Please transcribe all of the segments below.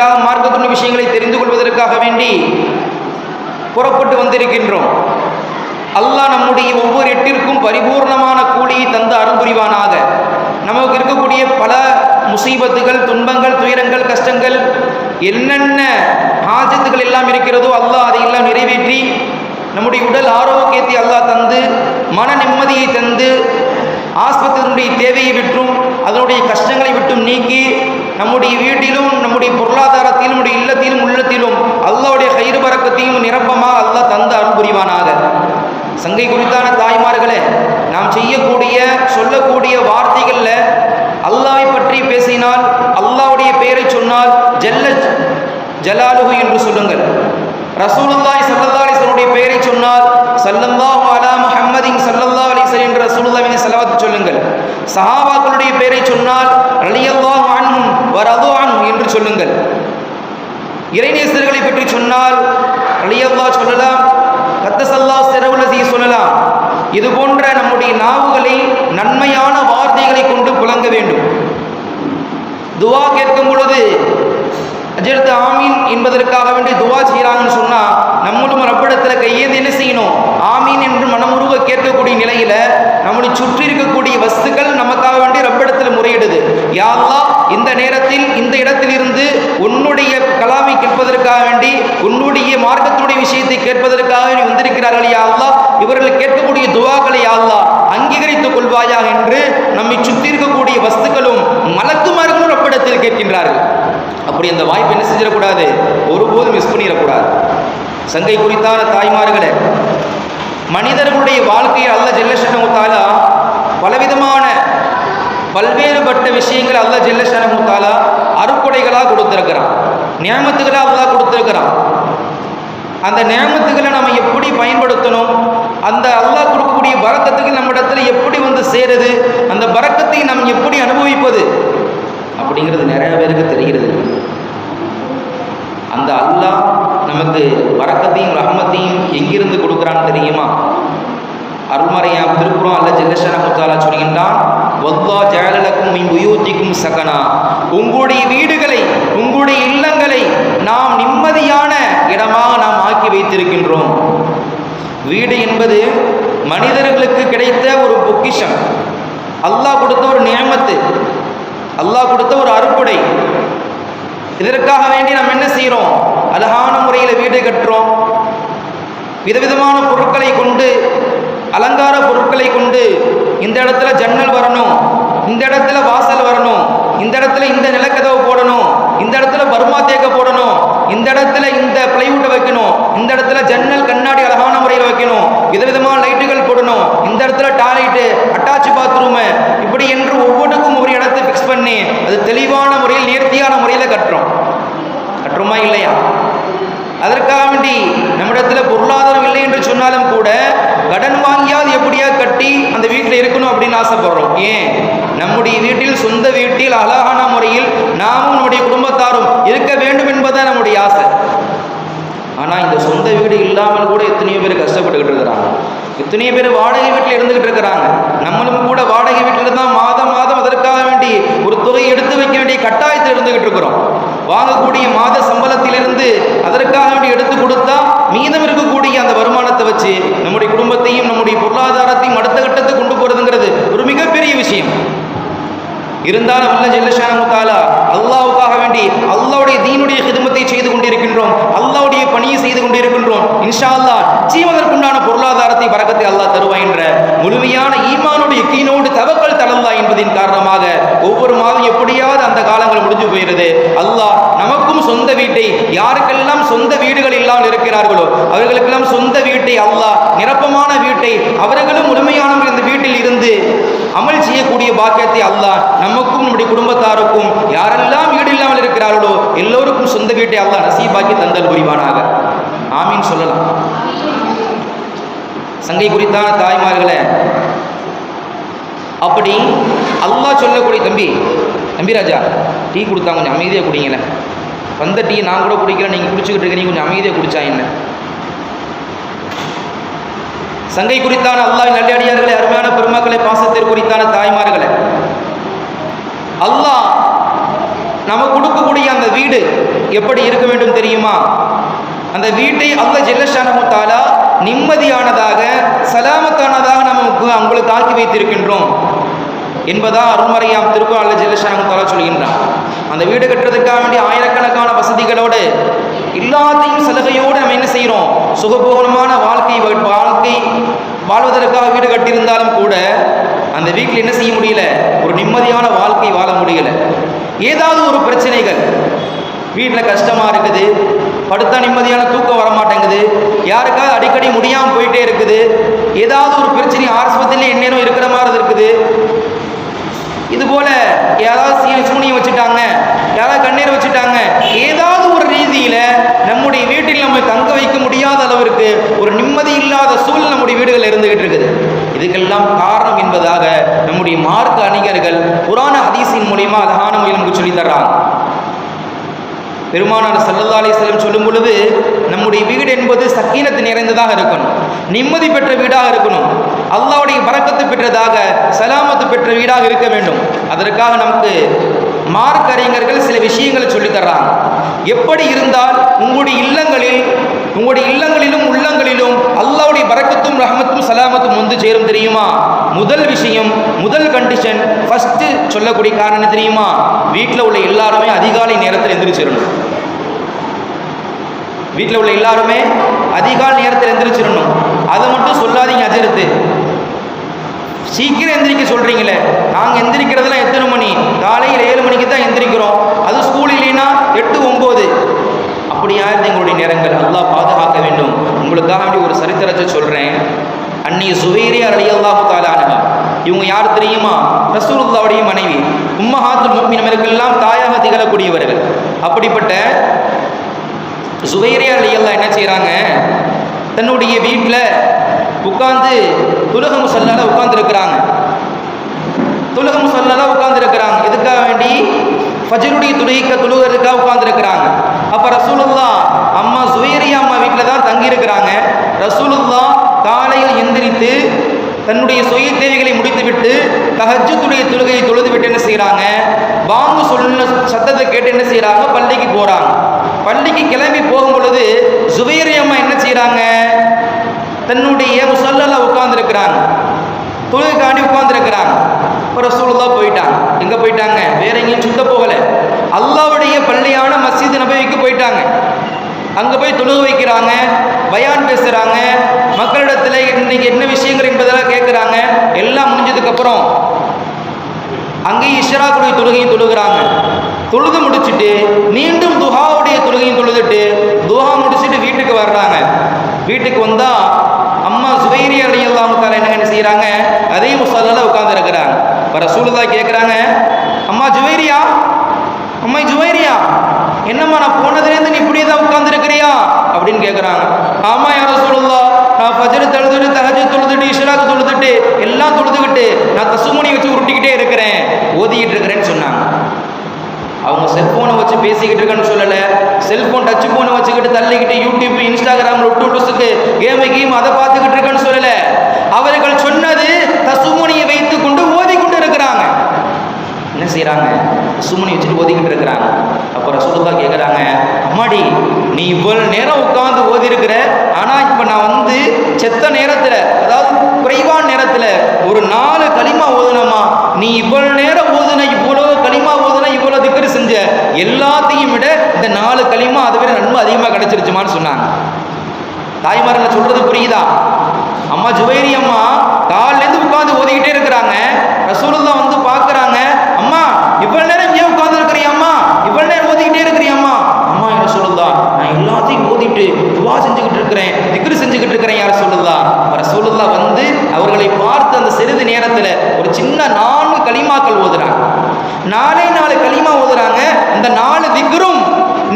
என்பதற்காக மார்க்கத்தின் விஷயங்களை தெரிந்து கொள்வதற்காக வேண்டி புறப்பட்டு வந்திருக்கின்றோம். அல்லாஹ் நம்முடைய ஒவ்வொரு எட்டிற்கும் பரிபூர்ணமான கூலியை தந்து அருள் புரிவானாக. நமக்கு இருக்கக்கூடிய பல முசீபத்துகள், துன்பங்கள், துயரங்கள், கஷ்டங்கள், என்னென்ன ஹாஜத்துகள் எல்லாம் இருக்கிறதோ அல்லாஹ் அதையெல்லாம் நிறைவேற்றி நம்முடைய உடல் ஆரோக்கியத்தை அல்லாஹ் தந்து மன நிம்மதியை தந்து ஆஸ்பத்திரியினுடைய தேவையை விட்டும் அதனுடைய கஷ்டங்களை விட்டும் நீக்கி நம்முடைய வீட்டிலும் நம்முடைய பொருளாதாரத்திலும் நம்முடைய இல்லத்திலும் உள்ளத்திலும் அல்லாஹ்வுடைய கயிறு பரக்கத்தையும் நிரப்பமாக அல்லாஹ் தந்து அருள் புரிவானாக. சங்கை குறித்தான தாய்மார்களே, நாம் செய்யக்கூடிய சொல்லக்கூடிய வார்த்தைகளில் அல்லாஹ்வை பற்றி பேசினால், அல்லாஹ்வுடைய பெயரை சொன்னால் ஜல்ல ஜலாலுஹு என்று சொல்லுங்கள். ரசூலுல்லாஹி ஸல்லல்லாஹு அலைஹி வஸல்லம் பெயரை சொன்னால் ஸல்லல்லாஹு அலா முஹம்மதின் ஸல்லல்லாஹு அலைஹி வஸல்லம் என்ற ரசூலுல்லாஹ்வின் ஸலவாத் சொல்லுங்கள். சஹாபாக்களுடைய பெயரை சொன்னால் ரலியல்லாஹு அன்ஹும் வ ரது அன்ஹும் என்று சொல்லுங்கள். இறைநேசர்களை பற்றி சொன்னால் ரலியல்லாஹு சொல்லலாம், கத்தஸல்லாஹு சிரவுல்லதி சொல்லலாம். இது போன்ற நம்முடைய நாவுகளை நன்மையான வார்த்தைகளை கொண்டு புழங்க வேண்டும். துவா கேட்கும் பொழுது அஜர்த்து ஆமீன் என்பதற்காக வேண்டி துவா செய்கிறாங்கன்னு சொன்னால் நம்மளும் ரப்பிடத்தில் கையேந்து என்ன செய்யணும்? ஆமீன் என்று மனமுருக கேட்கக்கூடிய நிலையில் நம்மளை சுற்றி இருக்கக்கூடிய வஸ்துக்கள் நமக்காக வேண்டி ரப்பிடத்தில் முறையிடுது. யா அல்லாஹ், இந்த நேரத்தில் இந்த இடத்திலிருந்து உன்னுடைய கலாமை கேட்பதற்காக வேண்டி, உன்னுடைய மார்க்கத்தினுடைய விஷயத்தை கேட்பதற்காக நீ வந்திருக்கிறார்கள். யா அல்லாஹ், இவர்கள் கேட்கக்கூடிய துவாக்களை யா அல்லாஹ் அங்கீகரித்துக் கொள்வாயா என்று நம்மை சுற்றி இருக்கக்கூடிய வஸ்துக்களும் மலக்குமார்களும் ரப்பிடத்தில் கேட்கின்றார்கள். அப்படி அந்த வாய்ப்பு என்ன செஞ்சிடக்கூடாது, ஒருபோதும் மிஸ் பண்ணிடக்கூடாது. சங்கை குறித்தான தாய்மார்களே, மனிதர்களுடைய வாழ்க்கையை அல்லாஹ் ஜல்லஷானஹு தஆலா பலவிதமான பல்வேறுபட்ட விஷயங்களை அல்லாஹ் ஜல்லஷானஹு தஆலா அருட்கொடைகளாக கொடுத்திருக்கிறான், நியாமத்துகளாக அல்லாஹ் கொடுத்திருக்கிறான். அந்த நியாமத்துகளை நம்ம எப்படி பயன்படுத்தணும், அந்த அல்லாஹ் கொடுக்கக்கூடிய பரக்கத்துக்கு நம்ம இடத்துல எப்படி வந்து சேருது, அந்த பரக்கத்தை நாம் எப்படி அனுபவிப்பது அப்படிங்கிறது நிறைய பேருக்கு தெரிகிறது. அந்த அல்லாஹ் நமக்கு பரக்கத்தையும் ரஹ்மத்தையும் எங்கிருந்து கொடுக்குறான்னு தெரியுமா? அருள்மறையாம் திருக்குறான் அல்லாஹ் ஜல்லஷானஹு தஆலா சொல்கின்றான், வல்லாஹ் ஜஅல லக்கும் மின் புயூத்திக்கும் சகனா. உங்களுடைய வீடுகளை, உங்களுடைய இல்லங்களை நாம் நிம்மதியான இடமாக நாம் ஆக்கி வைத்திருக்கின்றோம். வீடு என்பது மனிதர்களுக்கு கிடைத்த ஒரு பொக்கிஷம், அல்லாஹ் கொடுத்த ஒரு நியமத்து, அல்லாஹ் கொடுத்த ஒரு அருட்கொடை. இதற்காக வேண்டி நாம் என்ன செய்கிறோம்? அழகான முறையில் வீடு கட்டுறோம். விதவிதமான பொருட்களை கொண்டு, அலங்கார பொருட்களை கொண்டு, இந்த இடத்துல ஜன்னல் வரணும், இந்த இடத்துல வாசல் வரணும், இந்த இடத்துல இந்த நிலக்கதவு போடணும், இந்த இடத்துல பர்மா தேக்க போடணும், இந்த இடத்துல இந்த பிளைவுட்டை வைக்கணும், இந்த இடத்துல ஜன்னல் கண்ணாடி அழகான முறையில் வைக்கணும், விதவிதமான லைட்டுகள் போடணும், இந்த இடத்துல டாய்லெட்டு, அட்டாச் பாத்ரூமு, இப்படி என்று ஒவ்வொன்றுக்கும் ஒரு இடத்தை ஃபிக்ஸ் பண்ணி அது தெளிவான முறையில் நேர்த்தியான முறையில் கட்டுறோமா இல்லையா? அதற்காக வேண்டி நம்மிடத்தில் பொருளாதாரம் இல்லை என்று சொன்னாலும் கூட கடன் வாங்கியாவது எப்படியா கட்டி அந்த வீட்டில் இருக்கணும் அப்படின்னு ஆசைப்படுறோம். ஏன்? நம்முடைய வீட்டில், சொந்த வீட்டில் அழகான முறையில் நாமும் நம்முடைய குடும்பத்தாரும் இருக்க வேண்டும் என்பதுதான் நம்முடைய ஆசை. ஆனால் இந்த சொந்த வீடு இல்லாமல் கூட எத்தனையோ பேர் கஷ்டப்பட்டுக்கிட்டு இருக்கிறாங்க, எத்தனையோ பேர் வாடகை வீட்டில் இருந்துகிட்டு இருக்கிறாங்க. நம்மளும் கூட வாடகை வீட்டில் தான் மாதம் மாதம் அதற்காக வேண்டி ஒரு தொகை எடுத்து வைக்க வேண்டிய கட்டாயத்தில் இருந்துகிட்டு இருக்கிறோம். வாங்கக்கூடிய மாத சம்பளத்திலிருந்து அதற்காக வேண்டி எடுத்து கொடுத்தா மீதம் இருக்கக்கூடிய அந்த வருமானத்தை வச்சு நம்முடைய குடும்பத்தையும் நம்முடைய பொருளாதாரத்தையும் அடுத்த கட்டத்துக்கு கொண்டு போறதுங்கிறது ஒரு மிகப்பெரிய விஷயம். இருந்தாலும் அல்லாஹ் ஜல்லஷானஹு தஆலா அல்லாஹ்வுக்காக வேண்டி அல்லாஹ்வுடைய தீனுடைய ஹிதமத்தை செய்து கொண்டிருக்கின்றோம், அல்லாஹ்வுடைய பணியை செய்து கொண்டிருக்கின்றோம். இன்ஷா அல்லாஹ் ஜீவதற்குண்டான பொருளாதாரத்தை பரக்கத்தை அல்லாஹ் தருவாய் என்ற முழுமையான ஈமானுடைய யக்கீனோடு தவக்கல் தலல்லாஹ் என்பதின் காரணமாக ஒவ்வொரு மாதம் எப்படியாவது அந்த காலங்கள் முடிஞ்சு போகிறது. அல்லாஹ் நமக்கும் சொந்த வீட்டை, யாருக்கெல்லாம் சொந்த வீடுகள் இல்லாமல் இருக்கிறார்களோ அவர்களுக்கெல்லாம் சொந்த வீட்டை அல்லாஹ் நிரப்பமான வீட்டை, அவர்களும் முழுமையானவர்கள் இந்த வீட்டில் இருந்து அமல் செய்யக்கூடிய பாக்கியத்தை அல்லாஹ் நமக்கும் நம்முடைய குடும்பத்தாருக்கும், யாரெல்லாம் வீடு இல்லாமல் இருக்கிறார்களோ எல்லோருக்கும் சொந்த வீட்டை அல்லாஹ் நசீபாக்கி தந்தல் புரிவானாக. ஆமீன் சொல்லலாம். சங்கை குறித்தான தாய்மார்களே, அப்படி அல்லாஹ் சொல்லக்கூடிய தம்பி ராஜா டீ கொடுத்தா கொஞ்சம் அமைதியாக குடிங்களேன். வந்த டீ நான் கூட குடிக்கிறேன், நீங்கள் குடிச்சுக்கிட்டு இருக்க, நீங்கள் கொஞ்சம் அமைதியாக குடிச்சா என்ன? சங்கை குறித்தான அல்லாஹ்வின் நல்லடியார்களே, அருமையான பெருமக்களை, பாசத்திற்கு குறித்தான தாய்மார்களே, அல்லாஹ் நமக்கு கொடுக்கக்கூடிய அந்த வீடு எப்படி இருக்க வேண்டும் தெரியுமா? அந்த வீட்டை அல்லாஹ் ஜல்ல ஷானஹு தஆலா நிம்மதியானதாக சலாமத்தானதாக நமக்கு உங்களுக்கு ஆக்கி வைத்திருக்கின்றோம் என்பதா அருள்மறையாம் திருக்குர்ஆன் அல்லாஹ் ஜல்ல ஷானஹு தஆலா சொல்கின்றான். அந்த வீடு கட்டுறதுக்காக வேண்டிய ஆயிரக்கணக்கான வசதிகளோடு எல்லாத்தையும் சலுகையோடு நம்ம என்ன செய்கிறோம்? சுகபோகமான வாழ்க்கை வாழ்வதற்காக வீடு கட்டியிருந்தாலும் கூட அந்த வீட்டில் என்ன செய்ய முடியல? ஒரு நிம்மதியான வாழ்க்கை வாழ முடியல. ஏதாவது ஒரு பிரச்சனைகள், வீட்டில் கஷ்டமாக இருக்குது, படுத்தா நிம்மதியான தூக்கம் வர மாட்டேங்குது, யாருக்காவது அடிக்கடி முடியாமல் போயிட்டே இருக்குது, ஏதாவது ஒரு பிரச்சனை ஆஸ்பத்திரியில் எந்நேரம் இருக்கிற மாதிரி இருக்குது, இதுபோல் யாராவது சூனியம் வச்சுட்டாங்க, யாராவது கண்ணீர் வச்சுட்டாங்க, ஏதாவது ஒரு ரீதியில் நம்முடைய வீட்டில் நம்ம தங்க வைக்க முடியாத அளவிற்கு ஒரு நிம்மதி இல்லாத சூழ்நிலை நம்முடைய வீடுகள் இருந்துகிட்டு இருக்குது. இதுக்கெல்லாம் காரணம் என்பதாக நம்முடைய மார்க்க அறிஞர்கள் குர்ஆன் ஹதீஸின் மூலியமா அழகான முறையில் நமக்கு சொல்லி தர்றாங்க. பெருமானார் ஸல்லல்லாஹு அலைஹி வஸல்லம் சொல்லும் பொழுது, நம்முடைய வீடு என்பது சக்கீனத்து நிறைந்ததாக இருக்கணும், நிம்மதி பெற்ற வீடாக இருக்கணும், அல்லாஹ்வுடைய பரக்கத்து பெற்றதாக சலாமத்து பெற்ற வீடாக இருக்க வேண்டும். அதற்காக நமக்கு மார்க்க அறிஞர்கள் சில விஷயங்களை சொல்லித் தர்றாங்க. எப்படி இருந்தால் உங்களுடைய இல்லங்களிலும் உள்ளங்களிலும் அல்லாஹ்வுடைய பரக்கத்தும் ரஹமத்தும் சலாமத்தும் வந்து சேரும் தெரியுமா? முதல் விஷயம், முதல் கண்டிஷன், ஃபர்ஸ்ட் சொல்லக்கூடிய காரணம் தெரியுமா? வீட்டில் உள்ள எல்லாருமே அதிகாலை நேரத்தில் எந்திரிச்சிடணும். வீட்டில் உள்ள எல்லாருமே அதிகாலை நேரத்தில் எந்திரிச்சிடணும். அதை மட்டும் சொல்லாதீங்க அஜரத்து, சீக்கிரம் எந்திரிக்க சொல்றீங்களே, நாங்கள் எந்திரிக்கிறதுலாம் எத்தனை மணி? காலையில் 7 மணிக்கு தான் எந்திரிக்கிறோம், அது ஸ்கூல் இல்லைன்னா 8, 9. அப்படி ஆயிரத்தி எங்களுடைய நேரங்கள். அல்லாஹ் பாதுகாக்க வேண்டும். உங்களுக்காக வேண்டி ஒரு சரித்திரத்தை சொல்றேன். அன்னி ஜுவைரியா ரலியல்லாஹு தஆலா அன்ஹா, இவங்க யார் தெரியுமா? ரசூலுல்லாஹ்வுடைய மனைவி, உம்மஹாத்துல் முஃமினீன்களுக்கெல்லாம் தாயாக திகழக்கூடியவர்கள். அப்படிப்பட்ட ஜுவைரியா ரலியல்லாஹு என்ன செய்கிறாங்க? தன்னுடைய வீட்டில் உட்கார்ந்து துலக முஸல்லால உட்கார்ந்துருக்கிறாங்க. இதுக்காக வேண்டி ஃபஜ்ருடைய தொழுகிறதுக்காக உட்கார்ந்துருக்கிறாங்க. அப்போ ரசூலுல்லாஹ் அம்மா ஜுவைரியா அம்மா வீட்டில் தான் தங்கியிருக்கிறாங்க. ரசூலுல்லாஹ் காலையில் எந்திரித்து தன்னுடைய சுய தேவைகளை முடித்துவிட்டு தஹஜ்ஜுடைய தொழுகையை தொழுதுவிட்டு என்ன செய்கிறாங்க? பாங்கு சொல்ல சத்தத்தை கேட்டு என்ன செய்கிறாங்க? பள்ளிக்கு போகிறாங்க. பள்ளிக்கு கிளம்பி போகும் பொழுது ஜுவைரியா அம்மா என்ன செய்கிறாங்க? தன்னுடைய முஸல்லால உட்கார்ந்துருக்கிறாங்க, தொழுகைக்காண்டி உட்கார்ந்துருக்கிறாங்க. இப்போ ரசூலுல்லாஹ் போயிட்டாங்க. எங்கே போயிட்டாங்க? வேற எங்கேயும் சுத்த போகலை, அல்லாஹ்வுடைய பள்ளியான மஸ்ஜித் நபவிக்கு போயிட்டாங்க. அங்கே போய் தொழுகை வைக்கிறாங்க, பயான் பேசுகிறாங்க, மக்களிடத்தில் இன்னைக்கு என்ன விஷயங்கள் என்பதெல்லாம் கேட்குறாங்க. எல்லாம் முடிஞ்சதுக்கப்புறம் அங்கேயும் இஷ்ராக்குடைய தொழுகையும் தொழுகிறாங்க. தொழுது முடிச்சுட்டு மீண்டும் துஹாவுடைய தொழுகையும் தொழுதுட்டு துஹா முடிச்சுட்டு வீட்டுக்கு வர்றாங்க. வீட்டுக்கு வந்தால் அம்மா ஜுவைரியா ரலியல்லாஹு தஆலா என்ன செய்கிறாங்க? அதே முஸல்லால உட்கார்ந்துருக்கிறாங்க. இப்போ ரசூலுல்லாஹ் கேட்குறாங்க, அம்மா ஜுவைரியா, என்னம்மா நான் போனதுலேருந்து நீ இப்படியே தான் உட்கார்ந்துருக்கிறியா அப்படின்னு கேட்குறாங்க. ஆமாம் யா ரசூலுல்லாஹ், நான் ஃபஜ்ர் தொழுதுட்டு தஹஜ்ஜுத் தொழுதுட்டு இஷ்ராக் தொழுதுட்டு எல்லாம் தொழுதுகிட்டு நான் தசுமணி வச்சு உருட்டிக்கிட்டே இருக்கிறேன், ஓதிக்கிட்டு இருக்கிறேன்னு சொன்னாங்க. அவங்க செல்ஃபோனை வச்சு பேசிக்கிட்டு இருக்கேன்னு சொல்லலை, செல்ஃபோன் டச் ஃபோனை வச்சுக்கிட்டு தள்ளிக்கிட்டு யூடியூப் இன்ஸ்டாகிராம் லொட்டுலுசுக்கு கேம் அதை பார்த்துக்கிட்டு இருக்கேன்னு சொல்லலை. அவர்கள் சொன்னது தசுமணியை வைத்து கொண்டு ஓதிக்கொண்டு இருக்கிறாங்க. என்ன செய்கிறாங்க? சுமணி வச்சுட்டு ஓதிக்கிட்டு இருக்கிறாங்க. அப்போ ரசூலுல்லாஹ் கேட்குறாங்க, அம்மாடி நீ இவ்வளோ நேரம் உட்காந்து ஓதி இருக்கிற, ஆனால் இப்போ நான் செத்த நேரத்தில், அதாவது குறைவான நேரத்தில் ஒரு 4 களிமா ஓதுனமா, நீ இவ்வளோ நேரம் ஓதுன, இவ்வளோ களிமா ஓதுன, இவ்வளோ திக்ரு செஞ்ச, எல்லாத்தையும் விட இந்த 4 களிமா அதை விட நன்மை அதிகமாக கிடைச்சிருச்சுமான்னு சொன்னாங்க. தாய்மார்கள் சொல்றது புரியுதா? அம்மா ஜுவைரி அம்மா காலிலேருந்து உட்காந்து ஓதிக்கிட்டே இருக்கிறாங்க. ரசூலுல்லாஹ் பார்க்குறாங்க, அம்மா இவ்வளோ நேரம் ஏன் உட்காந்து இருக்கிறியம்மா, இவ்வளோ நேரம் ஓதிக்கிட்டே இருக்கிறியம்மா. அம்மா யா ரசூலுல்லாஹ், நான் எல்லாத்தையும் ஓதிட்டு துவா செஞ்சுக்கிட்டு இருக்கிறேன், திக்ரு செஞ்சுக்கிட்டு இருக்கிறேன் யா ரசூலுல்லாஹ். ரசூலுல்லாஹ் அவர்களை பார்த்து அந்த சிறிது நேரத்தில் ஒரு சின்ன 4 களிமாக்கள் ஓதுறாங்க. 4 களிமா ஓதுறாங்க. அந்த 4 திக்ரும்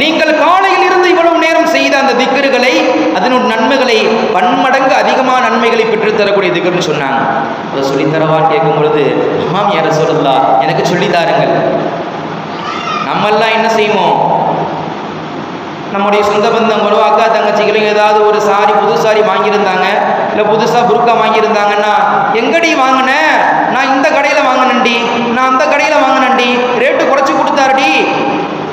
நீங்கள் காலையில் இருந்து இவ்வளவு நேரம் செய்த அந்த திக்ருகளை, அதனுடைய நன்மைகளை பன்மடங்கு அதிகமான நன்மைகளை பெற்றுத்தரக்கூடிய திக்ருன்னு சொன்னாங்க. அதை சொல்லித்தரவான்னு கேட்கும் பொழுது, ஆமாம் யா ரசூலுல்லாஹ், எனக்கு சொல்லித்தாருங்கள். நம்மெல்லாம் என்ன செய்வோம்? நம்முடைய சொந்த பந்தங்களோ அக்கா தங்கச்சிகளோ ஏதாவது ஒரு சாரி, புது சாரி வாங்கியிருந்தாங்க, இல்லை புதுசாக புர்கா வாங்கியிருந்தாங்கன்னா, எங்கடி வாங்கினேன்? நான் இந்த கடையில் வாங்கினேன்டி, நான் அந்த கடையில் வாங்கினேன்டி, ரேட்டு குறைச்சி கொடுத்தாருடி,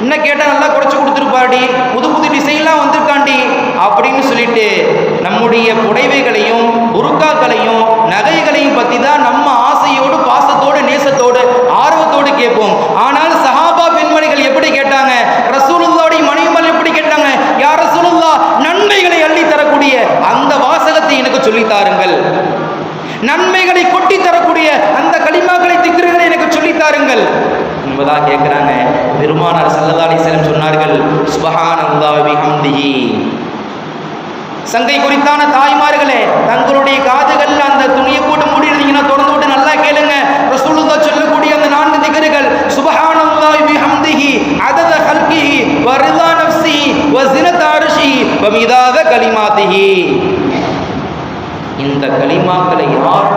இன்னும் கேட்டால் நல்லா குறைச்சி கொடுத்துருப்பாடி, புது புது டிசைன்லாம் வந்திருக்காண்டி அப்படின்னு சொல்லிட்டு நம்முடைய புடைவைகளையும் புருக்காக்களையும் நகைகளையும் பற்றி தான் நம்ம ஆசையோடு பாசத்தோடு நேசத்தோடு ஆர்வத்தோடு கேட்போம். ஆனால் சஹாபா பெண்மணிகள் எப்படி கேட்டாங்க? ரசூலுல்லாஹ்வுடைய மனைவிமார்கள் எப்படி கேட்டாங்க? யா ரசூலுல்லாஹ், நன்மைகளை அள்ளி தரக்கூடிய அந்த வாசகத்தை எனக்கு சொல்லித்தாருங்கள், நன்மைகளை கொட்டி தரக்கூடிய அந்த கலிமாக்களை திக்ருகளை எனக்கு சொல்லித்தாருங்கள் என்பதா கேட்கிறாங்க. பெருமானார் ஸல்லல்லாஹு அலைஹி வஸல்லம் சொன்னார்கள், சுப்ஹானல்லாஹி வ பிஹம்திஹி. சங்கை குறித்தான தாய்மார்களே, தங்களுடைய காதுகள் அந்த துணியை போட்டு மூடிருந்தீங்கன்னா திறந்து விட்டு நல்லா கேளுங்க. ரசூலுல்லாஹ் சொல்லக்கூடிய அந்த 4 திக்ருகள், சுப்ஹானல்லாஹி வ பிஹம்திஹி அதத ஹல்கிஹி வ ரிதா நஃப்ஸிஹி வ ஸினத அர்ஷிஹி வ மிதாத கலிமாத்திஹி. இந்த கலிமாக்களை யார்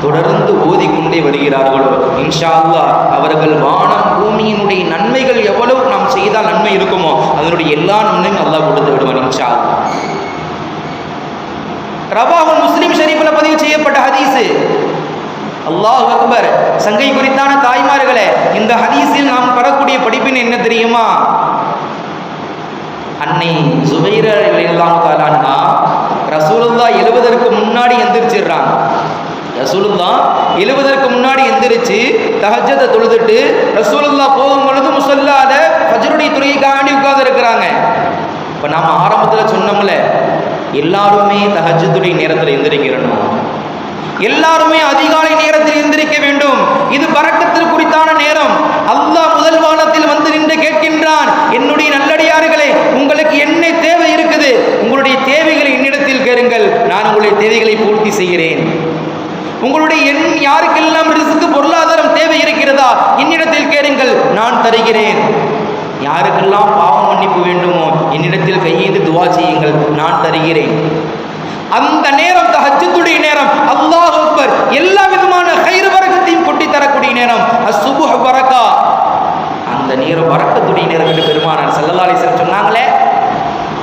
தொடர்ந்து ஓதிக்கொண்டே வருகிறார்களோ இன்ஷா அல்லாஹ் அவர்கள் வானம் பூமியினுடைய நன்மைகள் எவ்வளவு நாம் செய்தால் நன்மை இருக்குமோ அதனுடைய எல்லா நன்மையும் அல்லாஹ் கொடுத்து விடுவான் இன்ஷா அல்லாஹ். ரவாஹுல் முஸ்லிம் ஷரீஃபில் பதிவு செய்யப்பட்ட ஹதீஸ். அல்லாஹ் அக்பர். சங்கை குறித்தான தாய்மார்களே, இந்த ஹதீஸில் நாம் பெறக்கூடிய படிப்பின் என்ன தெரியுமா? அன்னை ஜுபைர ரலியல்லாஹு தஆலா அன்ஹா ரசூலுல்லாஹ் எழுவதற்கு முன்னாடி எந்திரிச்சிடுறாங்க. ரசூலுல்லாஹ் எழுவதற்கு முன்னாடி எந்திரிச்சு தஹஜ்ஜத்தை தொழுதுட்டு ரசூலுல்லாஹ் போகும் பொழுது முஸல்லால ஃபஜ்ருடைய தொழுகைக்காண்டி உட்கார்ந்து இருக்கிறாங்க. இப்போ நாம் ஆரம்பத்தில் சொன்னோம்ல, எல்லாருமே தஹஜ்ஜுடைய நேரத்தில் எந்திரிக்கிறணும், எல்லாருமே அதிகாலை நேரத்தில் எந்திரிக்க வேண்டும். இது பரக்கத்தில் குறித்தான நேரம். அல்லாஹ் முதல் வானத்தில் வந்து நின்று கேட்கின்றான், என்னுடைய நல்லடியார்களே, உங்களுக்கு என்ன தேவை இருக்குது? உங்களுடைய தேவைகளை என்னிடத்தில் கேளுங்கள், நான் உங்களுடைய தேவைகளை பூர்த்தி செய்கிறேன். உங்களுடைய யாருக்கெல்லாம் ரிஸ்க் பொருளாதாரம் தேவை இருக்கிறதா என்னிடத்தில் கேளுங்கள், நான் தருகிறேன். யாருக்கெல்லாம் பாவம் மன்னிப்பு வேண்டுமோ என்னிடத்தில் கையேந்து துவா செய்யுங்கள், நான் தருகிறேன். அந்த நேரம் தஹஜ்ஜுடைய நேரம். அல்லாஹ் அக்பர். எல்லா விதமான கைர் பரக்கத்தையும் கொட்டி தரக்கூடிய நேரம். அஸ்ஸுபுஹ் பரக்கா. அந்த நேரம் பரக்கத்துடைய நேரம் என்று பெருமானார் ஸல்லல்லாஹு அலைஹி வஸல்லம் சொன்னாங்களே.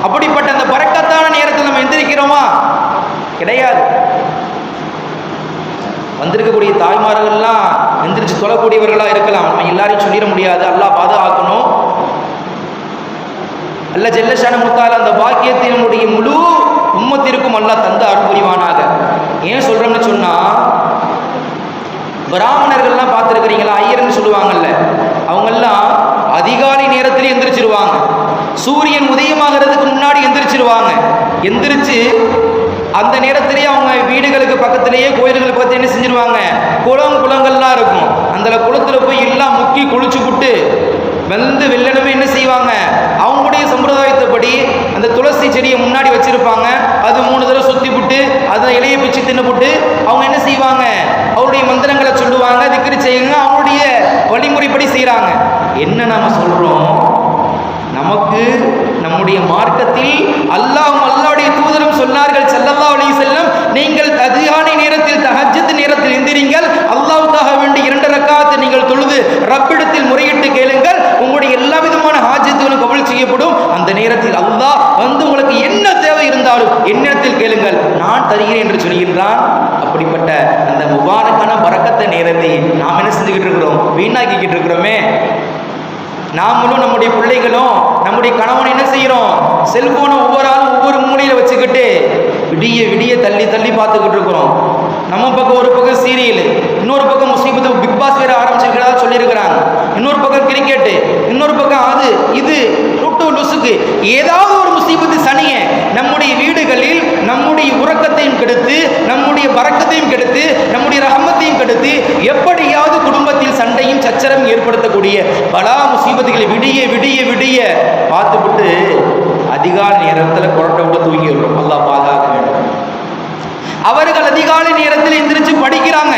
அப்படிப்பட்ட அந்த பரக்கத்தான நேரத்தில் நம்ம எந்திரிக்கிறோமா? கிடையாது. வந்திருக்கக்கூடிய தாய்மார்கள்லாம் எந்திரிச்சு தொழக்கூடியவர்களாக இருக்கலாம், நம்ம எல்லாரையும் சொல்லிட முடியாது. அல்லாஹ் பாதுகாக்கணும். அல்ல ஜல்லஷான முத்தால அந்த பாக்கியத்தை நம்முடைய முழு உம்மத்திற்கும் அல்லாஹ் தந்து அருள் புரிவானாக. ஏன் சொல்றோம்னு சொன்னா, பிராமணர்கள்லாம் பார்த்துருக்கிறீங்களா, ஐயர்னு சொல்லுவாங்கல்ல, அவங்கெல்லாம் அதிகாலை நேரத்திலே எந்திரிச்சிருவாங்க. சூரியன் உதயமாகிறதுக்கு முன்னாடி எந்திரிச்சிருவாங்க. எந்திரிச்சு அந்த நேரத்திலேயே அவங்க வீடுகளுக்கு பக்கத்திலேயே கோயில்களுக்கு பார்த்து என்ன செஞ்சிருவாங்க, குளங்கள்லாம் இருக்கும். அந்த குளத்துல போய் எல்லாம் முக்கி குளிச்சு விட்டு வந்து வெள்ளனமே என்ன செய்வாங்க, அவங்களுடைய சம்பிரதாயத்தைப்படி அந்த துளசி செடியை முன்னாடி வச்சிருப்பாங்க. அது 3 தடவை சுத்தி விட்டு அதை இலையை பிச்சு தின்னுபுட்டு அவங்க என்ன செய்வாங்க, அவருடைய மந்திரங்களை சொல்லுவாங்க, திக்ரு செய்யுங்க, அவங்களுடைய வழிமுறைப்படி செய்கிறாங்க. என்ன நாம சொல்றோம், நமக்கு நம்முடைய மார்க்கத்தில் அல்லாஹ்வுடைய தூதரும் சொன்னார்கள் ஸல்லல்லாஹு அலைஹி வஸல்லம், நீங்கள் அதிகாலை நேரத்தில் தஹஜ்ஜத் நேரத்தில் எந்திரிங்கள், அல்லாஹ்வுக்காக வேண்டி 2 ரக்காத் நீங்கள் தொழுது ரப்பிடத்தில் முறையிட்டு கேளுங்கள், உங்களுடைய எல்லா விதமான ஹாஜத்துகளும் கபூல் செய்யப்படும். அந்த நேரத்தில் அல்லாஹ் வந்து உங்களுக்கு என்ன தேவை இருந்தாலும் என்னிடத்தில் கேளுங்கள், நான் தருகிறேன் என்று சொல்கின்றான். அப்படிப்பட்ட அந்த முபாரக்கான பரக்கத்த நேரத்தை நாம் என்ன செஞ்சுக்கிட்டு இருக்கிறோம், வீணாக்கிக்கிட்டு இருக்கிறோமே. நாமளும் நம்முடைய பிள்ளைகளும் நம்முடைய கணவன் என்ன செய்யறோம், செல்போனை ஒவ்வொரு ஆளும் ஒவ்வொரு மூலையில வச்சுக்கிட்டு விடிய விடிய தள்ளி தள்ளி பார்த்துக்கிட்டு இருக்கிறோம். நம்ம பக்கம் ஒரு பக்கம் சீரியல், இன்னொரு பக்கம் முஸ்லீம் பிக் பாஸ் வேற ஆரம்பிச்சிருக்கிறதா சொல்லியிருக்கிறாங்க, இன்னொரு பக்கம் கிரிக்கெட்டு, இன்னொரு பக்கம் அது இது லுசுக்கு, ஏதாவது ஒரு முசீபத்து சனிய நம்முடைய வீடுகளில் நம்முடைய உறக்கத்தையும் கெடுத்து, நம்முடைய பரக்கத்தையும் கெடுத்து, நம்முடைய ரஹமத்தையும் கெடுத்து, எப்படியாவது குடும்பத்தில் சண்டையும் சச்சரவும் ஏற்படுத்தக்கூடிய பலா முசீபத்துகளை விடிய விடிய விடிய பார்த்துவிட்டு அதிகாலை நேரத்தில் குரட்டை விட்டு தூங்கிடுறோம். அல்லாஹ் பாதுகாக்க வேண்டும். அவர்கள் அதிகாலை நேரத்தில் எந்திரிச்சு படிக்கிறாங்க.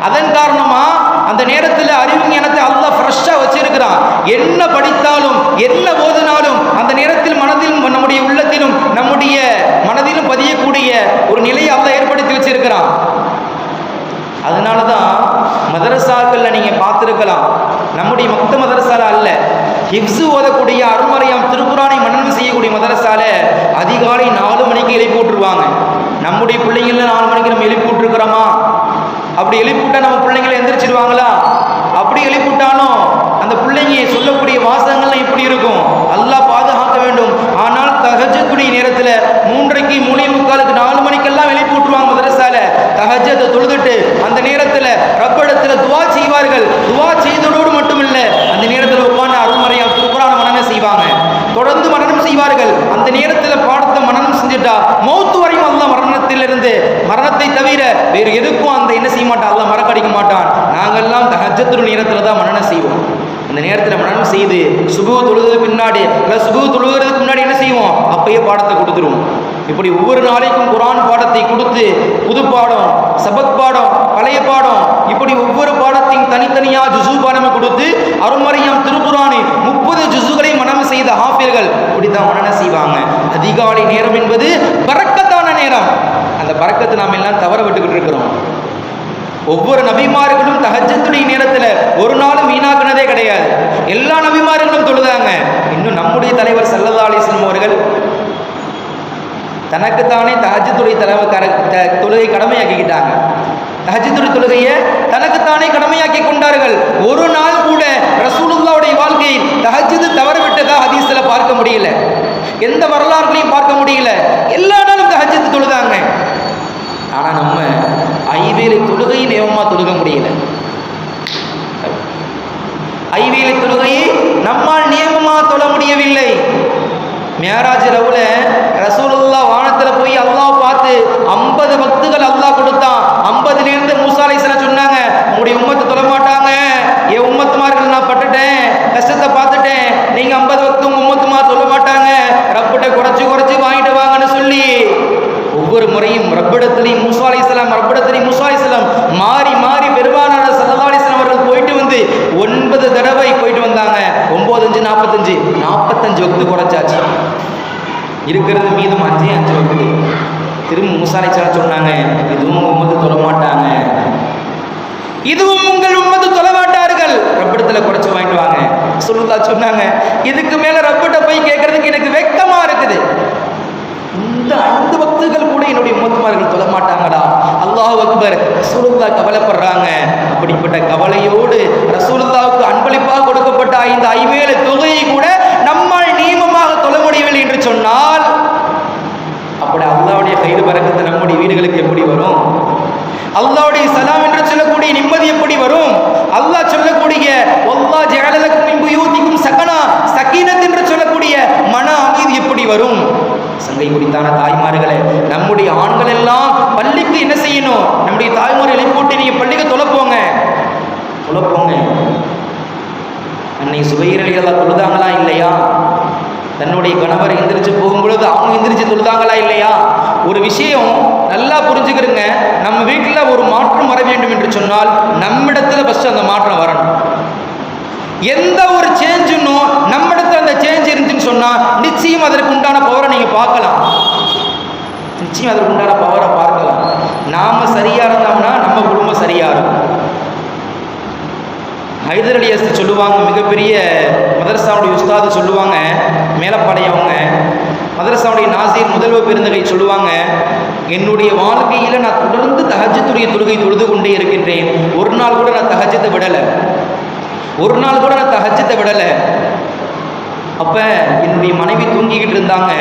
அதன் காரணமா அந்த நேரத்தில் அறிவுஞானத்தை அல்லாஹ் ஃப்ரெஷ்ஷா வச்சிருக்கிறான். என்ன படித்தாலும் என்ன ஓதினாலும் அந்த நேரத்தில் மனதில் நம்முடைய உள்ளத்திலும் நம்முடைய மனதிலும் பதியக்கூடிய ஒரு நிலையை அல்லாஹ் ஏற்படுத்தி வச்சிருக்கிறான். அதனால தான் மதரசாக்களில் நீங்கள் பார்த்துருக்கலாம், நம்முடைய மொத்த மதரசால அல்ல, ஹிப்ஸு ஓதக்கூடிய அருள்மறையாம் திருக்குரானை மன்னன் செய்யக்கூடிய மதரசால அதிகாலை 4 மணிக்கு எழுப்பி விட்டுருவாங்க. நம்முடைய பிள்ளைங்கள 4 மணிக்கு நம்ம எழுப்பி விட்டுருக்கிறோமா? அப்படி எழுப்பிவிட்டா நம்ம பிள்ளைங்களை எந்திரிச்சிருவாங்களா? அப்படி எழுப்பிவிட்டாலும் அந்த பிள்ளைங்க சொல்லக்கூடிய வாசகங்கள்லாம் எப்படி இருக்கும், அல்லாஹ் பாதுகாக்க வேண்டும். ஆனால் தஹஜ்ஜுடைய நேரத்தில் 3:30 3:45 4 மணிக்கெல்லாம் எழுப்பி விட்டுருவாங்க மதரசால. தஹஜ்ஜத்தை தொழுதுட்டு அந்த நேரத்தில் ரப்பிடத்தில் துவா செய்வார்கள். துவா செய்ததோடு மட்டுமில்லை, அந்த நேரத்தில் உட்கார்ந்து அருள்மறையா திருக்குரான மனனம் செய்வாங்க, தொடர்ந்து மனனம் செய்வார்கள். அந்த நேரத்தில் பாடத்தை மனனம் செஞ்சுட்டா மௌத்து வரையும் அல்லாஹ் மரணத்திலிருந்து மரணத்தை தவிர வேறு எதுக்கும் அந்த என்ன செய்ய மாட்டான், அல்லாஹ் மறக்கடிக்க மாட்டான். நாங்கள்லாம் தஹஜ்ஜுடைய நேரத்தில் தான் மனனம் செய்வோம். அந்த நேரத்தில் மனனம் செய்து சுபஹ் தொழுகிறதுக்கு பின்னாடி சுபஹ் தொழுகிறதுக்கு முன்னாடி என்ன செய்வோம், அப்பயே பாடத்தை கொடுத்துருவோம். இப்படி ஒவ்வொரு நாளைக்கும் குர்ஆன் பாடத்தை கொடுத்து புது பாடம், சபத் பாடம், பழைய பாடம், இப்படி ஒவ்வொரு பாடத்தையும் தனித்தனியாக ஜுசு பாடமே கொடுத்து அருள்மறையாம் திருக்குர்ஆனை 30 ஜுசுகளை மனனம் செய்த ஹாஃபிர்கள் இப்படித்தான் மனனம் செய்வாங்க. அதிகாலை நேரம் என்பது பரக்கத்தான நேரம். அந்த பரக்கத்தை நாம் எல்லாம் தவற விட்டுக்கிட்டு இருக்கிறோம். ஒவ்வொரு நபிமார்களும் தஹஜ்ஜுடைய நேரத்தில் ஒரு நாளும் வீணாக்குனதே கிடையாது. எல்லா நபிமார்களும் தொழுதாங்க. இன்னும் நம்முடைய தலைவர் ஸல்லல்லாஹு அலைஹி வஸல்லம் அவர்கள் தனக்குத்தானே தஹஜ்ஜுடைய தொழுகை கடமையாக்கிக்கிட்டாங்க. தஹஜ்ஜுடைய தொழுகையை தனக்குத்தானே கடமையாக்கி கொண்டார்கள். ஒரு நாள் கூட ரசூலுல்லாஹ்வுடைய வாழ்க்கையில் தஹஜ்ஜுது தவற விட்டதா ஹதீஸ்ல பார்க்க முடியல, எந்த வரலாறுகளையும் பார்க்க முடியல. எல்லா நாளும் தஹஜ்ஜுது தொழுதாங்க. ஆனால் நம்ம ஐவேளை தொழுகையை நேமமா தொழுக முடியல. ஐவேளை தொழுகையை நம்மால் நியமமா தொழ முடியவில்லை. மியராஜ் இரவுல ரசூலுல்லாஹ் வானத்துல போய் அல்லாஹ் பார்த்து 50 வக்துகள் அல்லாஹ் கொடுத்தான். 50லிருந்து மூசா அலைஹிஸ்ஸலாம் சொன்னாங்க, உங்களுடைய உம்மத்து தொழ மாட்டாங்க, என் உம்மத்துமார்கள் நான் பட்டுட்டேன், கஷ்டத்தை பார்த்துட்டேன், நீங்க 50 வக்து உங்க உம்மத்துமார் தொழ மாட்டாங்க, ரப்பிட்ட குறைச்சு வாங்கிட்டு வாங்கன்னு சொல்லி ஒவ்வொரு முறையும் ரப்பிடத்திலையும் மூசா அலைஹிஸ்ஸலாம் மாறி மாறி பெருமானார் ஸல்லல்லாஹு அலைஹி வஸல்லம் அவர்கள் போயிட்டு வந்து 9 தடவை போயிட்டு வந்தாங்க. 9 5 45 வக்து குறைச்சாச்சு. இருக்கிறது மீதும் 5 வக்து. திரும்ப மூசா அலைஹிஸ்ஸலாம் சொன்னாங்க, இதுவும் உம்மத்து தொழ மாட்டாங்க, இதுவும் உங்கள் உம்மத்து தொழ மாட்டார்கள், ரப்பிடத்துல குறைச்சு வாங்கிட்டு வாங்க. ரசூலுல்லாஹ் சொன்னாங்க, இதுக்கு மேல ரப்பிட்ட போய் கேட்கறதுக்கு எனக்கு வெட்கமா இருக்குது. இந்த 5 வக்துகள் கூட என்னுடைய உம்மத்துமார்கள் தொழ மாட்டாங்கடா. அல்லாஹ் அக்பர். ரசூலுல்லாஹ் கவலைப்படுறாங்க. அப்படிப்பட்ட கவலையோடு ரசூலுல்லாஹ்வுக்கு அன்பளிப்பாக கொடுக்கப்பட்ட இந்த ஐவேளை தொழுகையை கூட நம்மால் நியமமாக தொழ முடியவில்லை என்று சொன்னால், அப்படி அல்லாஹ்வுடைய கைது பரக்கத்து நம்முடைய வீடுகளுக்கு எப்படி வரும்? அல்லாஹ்வுடைய சலாம் என்று சொல்லக்கூடிய நிம்மதி எப்படி வரும்? அல்லாஹ் சொல்லக்கூடிய வல்லாஹ் ஜஅல லக்கும் மின் புயூதிக்கும் சகனா, சகீனத் என்று சொல்லக்கூடிய மன அமைதி எப்படி வரும்? சங்கை குறித்தான தாய்மார்களே, நம்முடைய ஆண்கள் எல்லாம் பள்ளிக்கு என்ன செய்யணும்? நம்முடைய தாய்மார்களை போட்டு நீங்க பள்ளிக்கு தொலைப்போங்க. அன்னை சுபைர் ரலியல்லாஹு தொழுதாங்களா இல்லையா? தன்னுடைய கணவர் எந்திரிச்சு போகும்பொழுது அவங்க எந்திரிச்சு தொழுதாங்களா இல்லையா? ஒரு விஷயம் நல்லா புரிஞ்சுக்கிறங்க, நம்ம வீட்டில் ஒரு மாற்றம் வர வேண்டும் என்று சொன்னால் நம்மிடத்துல ஃபர்ஸ்ட் அந்த மாற்றம் வரணும். எந்த ஒரு சேஞ்சுன்னும் நம்மிடத்துல அந்த சேஞ்ச் இருந்துச்சுன்னு சொன்னா நிச்சயம் அதற்கு உண்டான பவரை நீங்க பார்க்கலாம். நாம சரியா இருந்தோம்னா நம்ம குடும்பம் சரியா இருக்கும். ஹைதர் அலி அஸ்தி சொல்லுவாங்க, மிகப்பெரிய மதரசாவுடைய உஸ்தாது சொல்லுவாங்க, மேலப்பாடையவங்க மதரசாவுடைய நாசிர் முதல்வர் பெருந்தகை சொல்லுவாங்க, என்னுடைய வாழ்க்கையில் நான் தொடர்ந்து தஹஜ்ஜுடைய தொழுகை தொழுது கொண்டே இருக்கின்றேன். ஒரு நாள் கூட நான் தஹஜ்ஜத்தை விடலை. அப்போ என்னுடைய மனைவி தூங்கிக்கிட்டு இருந்தாங்க.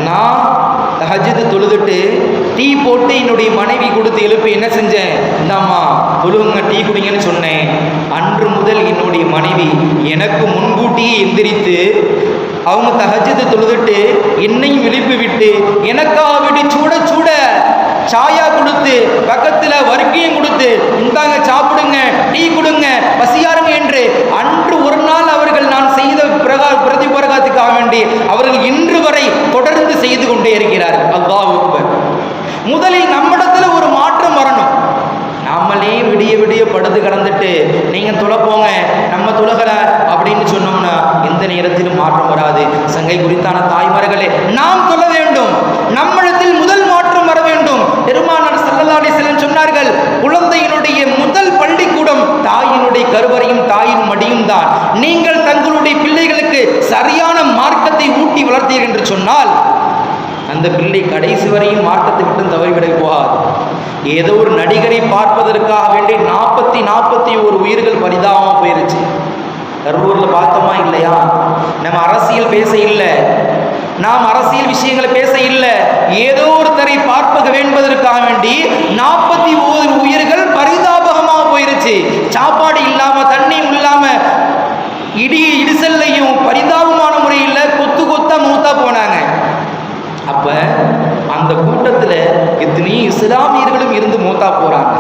நான் தஹஜ்ஜத்து தொழுதுட்டு டீ போட்டு என்னுடைய மனைவி கொடுத்து எழுப்பி என்ன செஞ்சேன், இந்தாம்மா தொழுகுங்க, டீ குடிங்கன்னு சொன்னேன். அன்று முதல் என்னுடைய மனைவி எனக்கு முன்கூட்டியே எந்திரித்து அவங்க தஹஜ்ஜத்து தொழுதுட்டு என்னையும் எழுப்பி விட்டு எனக்காக விட்டு சூட சூட சாயா கொடுத்து பக்கத்தில் வர்க்கையும் கொடுத்து இந்தாங்க சாப்பிடுங்க, டீ கொடுங்க, பசியாருங்க என்று அன்று ஒரு நாள் அவர்கள் நான் செய்த பிரதிபரகத்துக்காக வேண்டி அவர்கள் இன்று வரை தொடர்ந்து செய்து கொண்டே இருக்கிறார்கள். அல்லாஹ் அக்பர். முதலில் நம்மிடத்துல ஒரு மாற்றம் வரணும். நாமளே விடிய விடிய படுத்து கடந்துட்டு நீங்க தொலைப்போங்க, நம்ம தொழுகல அப்படின்னு சொன்னோம்னா எந்த நேரத்திலும் மாற்றம் வராது. சங்கை குறித்தான தாய்மார்களே, நாம் தொழ வேண்டும். நம்மிடத்தில் முதல் மாற்றம் வர வேண்டும். பெருமானார் ஸல்லல்லாஹு அலைஹி வஸல்லம் சொன்னார்கள், குழந்தையினுடைய முதல் பள்ளிக்கூடம் தாயினுடைய கருவறையும் தாயின் மடியும் தான். நீங்கள் தங்களுடைய பிள்ளைகளுக்கு சரியான மார்க்கத்தை ஊட்டி வளர்த்தீர்கள் என்று சொன்னால் அந்த பிள்ளை கடைசி வரையும் மாற்றத்தை விட்டு தவறிவிட போகாது. ஏதோ ஒரு நடிகரை பார்ப்பதற்காக வேண்டி 41 உயிர்கள் பரிதாபமாக போயிருச்சு. கரூர்ல பார்த்தோமா இல்லையா? நம்ம அரசியல் பேச இல்லை, நாம் அரசியல் விஷயங்களை பேச இல்லை, ஏதோ ஒருத்தரை பார்ப்பக வேண்டுவதற்காக வேண்டி 41 உயிர்கள் பரிதாபகமாக போயிருச்சு. சாப்பாடு இல்லாம, தண்ணியும் இல்லாம, இடிசல்லையும் பரிதாபமான முறையில் கொத்து கொத்தா மூத்தா போனாங்க. அப்ப அந்த கூட்டத்தில் எத்தனையோ இஸ்லாமியர்களும் இருந்து மூத்தா போறாங்க.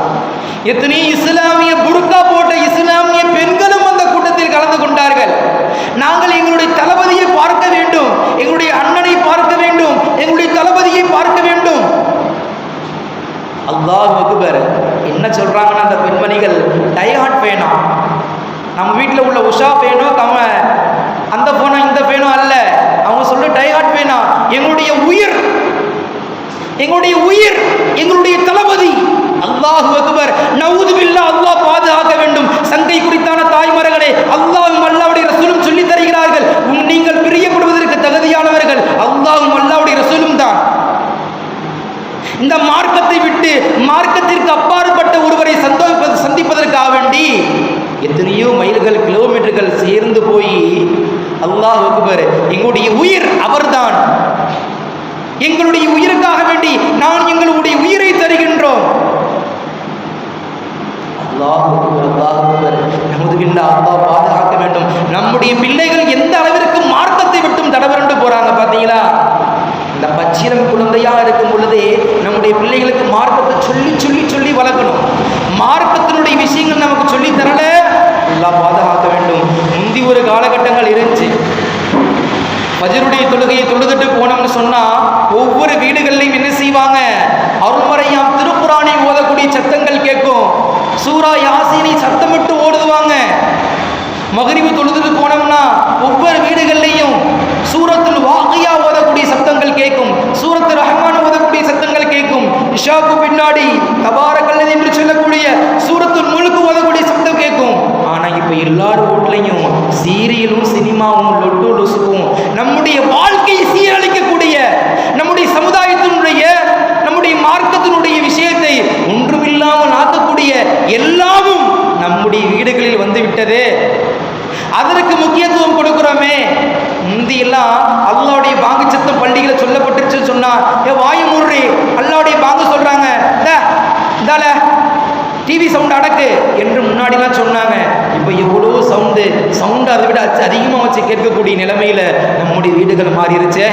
எத்தனையோ இஸ்லாமிய புர்கா போட்ட இஸ்லாமிய பெண்களும் அந்த கூட்டத்தில் கலந்து கொண்டார்கள். நாங்கள் எங்களுடைய தளபதியை பார்க்க வேண்டும், எங்களுடைய அண்ணனை பார்க்க வேண்டும், எங்களுடைய தளபதியை பார்க்க வேண்டும். அல்லாஹ் அக்பர். என்ன சொல்றாங்கன்னா அந்த பெண்மணிகள், டைஹார்ட் ஃபேனா, நம்ம வீட்டில் உள்ள உஷா ஃபேனோ அந்த ஃபேனோ இந்த ஃபேனோ அல்ல, அவங்க சொல்ல டைஹார்ட் ஃபேனா, எங்களுடைய உயிர், எங்களுடைய உயிர், எங்களுடைய தளபதி. அல்லாஹ் அக்பர். நவுது பில்லாஹ். அல்லாஹ் பாதுகாக்க வேண்டும். சங்கை குறித்தான தாய்மார்களே, அல்லாஹ்வும் அல்லாஹ்வுடைய ரசூலும் சொல்லி தருகிறார்கள், நீங்கள் பிரியப்படுவதற்கு தகுதியானவர்கள் அல்லாஹ்வும் அல்லாஹ்வுடைய ரசூலும் தான். இந்த மார்க்கத்தை விட்டு மார்க்கத்திற்கு அப்பாற்பட்ட ஒருவரை சந்திப்பதற்காக வேண்டி எத்தனையோ மைல்கள் கிலோமீட்டர்கள் சேர்ந்து போய், அல்லாஹ் அக்பர், எங்களுடைய உயிர் அவர்தான், எங்களுடைய உயிருக்காக வேண்டி நான் எங்களுடைய உயிரை தருகின்றோம். அல்லாஹ் அக்பர், அல்லாஹ் அக்பர். அல்லாஹ் பாதுகாக்க வேண்டும். நம்முடைய பிள்ளைகள் எந்த அளவிற்கு மார்க்கத்தை விட்டும் தடவிரண்டு போறாங்க பார்த்தீங்களா? இந்த பச்சிரம் குழந்தையா இருக்கும் பொழுதே நம்முடைய பிள்ளைகளுக்கு மார்க்கத்தை சொல்லி சொல்லி சொல்லி வளர்க்கணும். மார்க்கத்தினுடைய விஷயங்கள் நமக்கு சொல்லி தரல, எல்லாம் பாதுகாக்க வேண்டும். முந்தி ஒரு காலகட்டங்கள் இருந்துச்சு, ஃபஜ்ருடைய தொழுகையை தொழுதுட்டு போனோம்னு சொன்னா ஒவ்வொரு வீடுகள்லையும் என்ன செய்வாங்க, அருள்மறையாம் திருக்குரானை ஓதக்கூடிய சத்தங்கள் கேட்கும், சூரா யாசீனை சத்தமிட்டு ஓடுவாங்க. மக்ரிபு தொழுதுட்டு போனோம்னா ஒவ்வொரு வீடுகள்லையும் சூரத்துல் வாகியா ஓதக்கூடிய சத்தங்கள் கேட்கும், சூரத்து ரஹ்மான் ஓதக்கூடிய சத்தங்கள் கேட்கும். இஷாக்கு பின்னாடி தபாரக்கல்லதி என்று சொல்லக்கூடிய சூரத்துல் முல்க் ஓதக்கூடிய சத்தம் கேட்கும். ஆனா இப்ப எல்லாரும் வீட்லையும் சீரியலும் சினிமாவும் லொட்டு லொசுக்கும் நம்முடைய வாழ்க்கையை சீரழிக்கக்கூடிய, நம்முடைய சமுதாயத்தினுடைய, நம்முடைய மார்க்கத்தினுடைய விஷயத்தை ஒன்றுமில்லாமல் ஆக்கக்கூடிய எல்லாமும் நம்முடைய வீடுகளில் வந்து விட்டது. அதற்கு முக்கியத்துவம் கொடுக்கிறோமே. முந்தியெல்லாம் அல்லாவுடைய பாங்கு சத்தம் பள்ளிகளை சொல்லப்பட்டுச்சுன்னு சொன்னா, வாயு மூடுறி, அல்லாவுடைய பாங்கு சொல்றாங்க, இதால டிவி சவுண்ட் அடக்கு என்று முன்னாடிலாம் சொன்னாங்க. இப்போ எவ்வளோ சவுண்டு அதை விட அதிகமாக வச்சு கேட்கக்கூடிய நிலைமையில நம்முடைய வீடுகள் மாறிடுச்சே.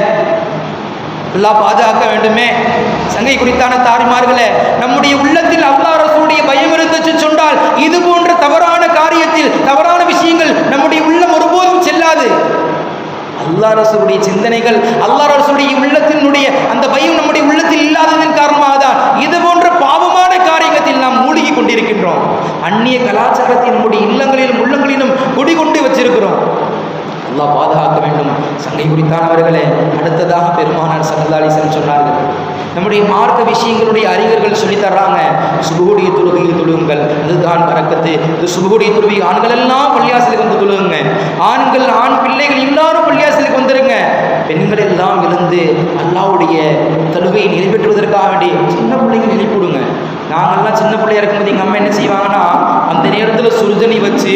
அல்லாஹ் பாதுகாக்க வேண்டுமே. சங்கை குறித்தான தாய்மார்களே, நம்முடைய உள்ளத்தில் அல்லாஹ் ரசூலுடைய பயம் இருந்துச்சு சொன்னால் இது போன்ற தவறான காரியத்தில் தவறான விஷயங்கள் நம்முடைய உள்ளம் ஒருபோதும் செல்லாது. அல்லாஹ் ரசூலுடைய சிந்தனைகள், அல்லாஹ் ரசூலுடைய உள்ளத்தினுடைய அந்த பயம் நம்முடைய உள்ளத்தில் இல்லாததன் காரணமாக தான் இது போன்ற பாவமான காரியத்தில் நாம் மூழ்கி கொண்டிருக்கின்றோம். அந்நிய கலாச்சாரத்தை நம்முடைய இல்லங்களிலும் உள்ளங்களிலும் குடிகொண்டு வச்சிருக்கிறோம். அல்லாஹ் பாதுகாக்க வேண்டும். சங்கை குறித்தானவர்களே, அடுத்ததாக பெருமானார் ஸல்லல்லாஹு அலைஹி வஸல்லம் சொன்னார்கள், நம்முடைய மார்க்க விஷயங்களுடைய அறிஞர்கள் சொல்லி தர்றாங்க, சுபஹுடைய தொழுகையில் தொழுங்கள், அதுதான் பரக்கத்து. இந்த சுபஹுடைய தொழுகை ஆண்கள் எல்லாம் பள்ளியாசலுக்கு வந்து தொழுகுங்க, ஆண்கள் ஆண் பிள்ளைகள் எல்லாரும் பள்ளியாசலுக்கு வந்துருங்க, பெண்கள் எல்லாம் எழுந்து அல்லாஹ்வுடைய தொழுகையை நிறைவேற்றுவதற்காக வேண்டி சின்ன பிள்ளைங்க எழுப்பிவிடுங்க. நாங்கள்லாம் சின்ன பிள்ளையா இருக்கும்போது எங்கள் அம்மா என்ன செய்வாங்கன்னா, அந்த நேரத்தில் சுடுதண்ணி வச்சு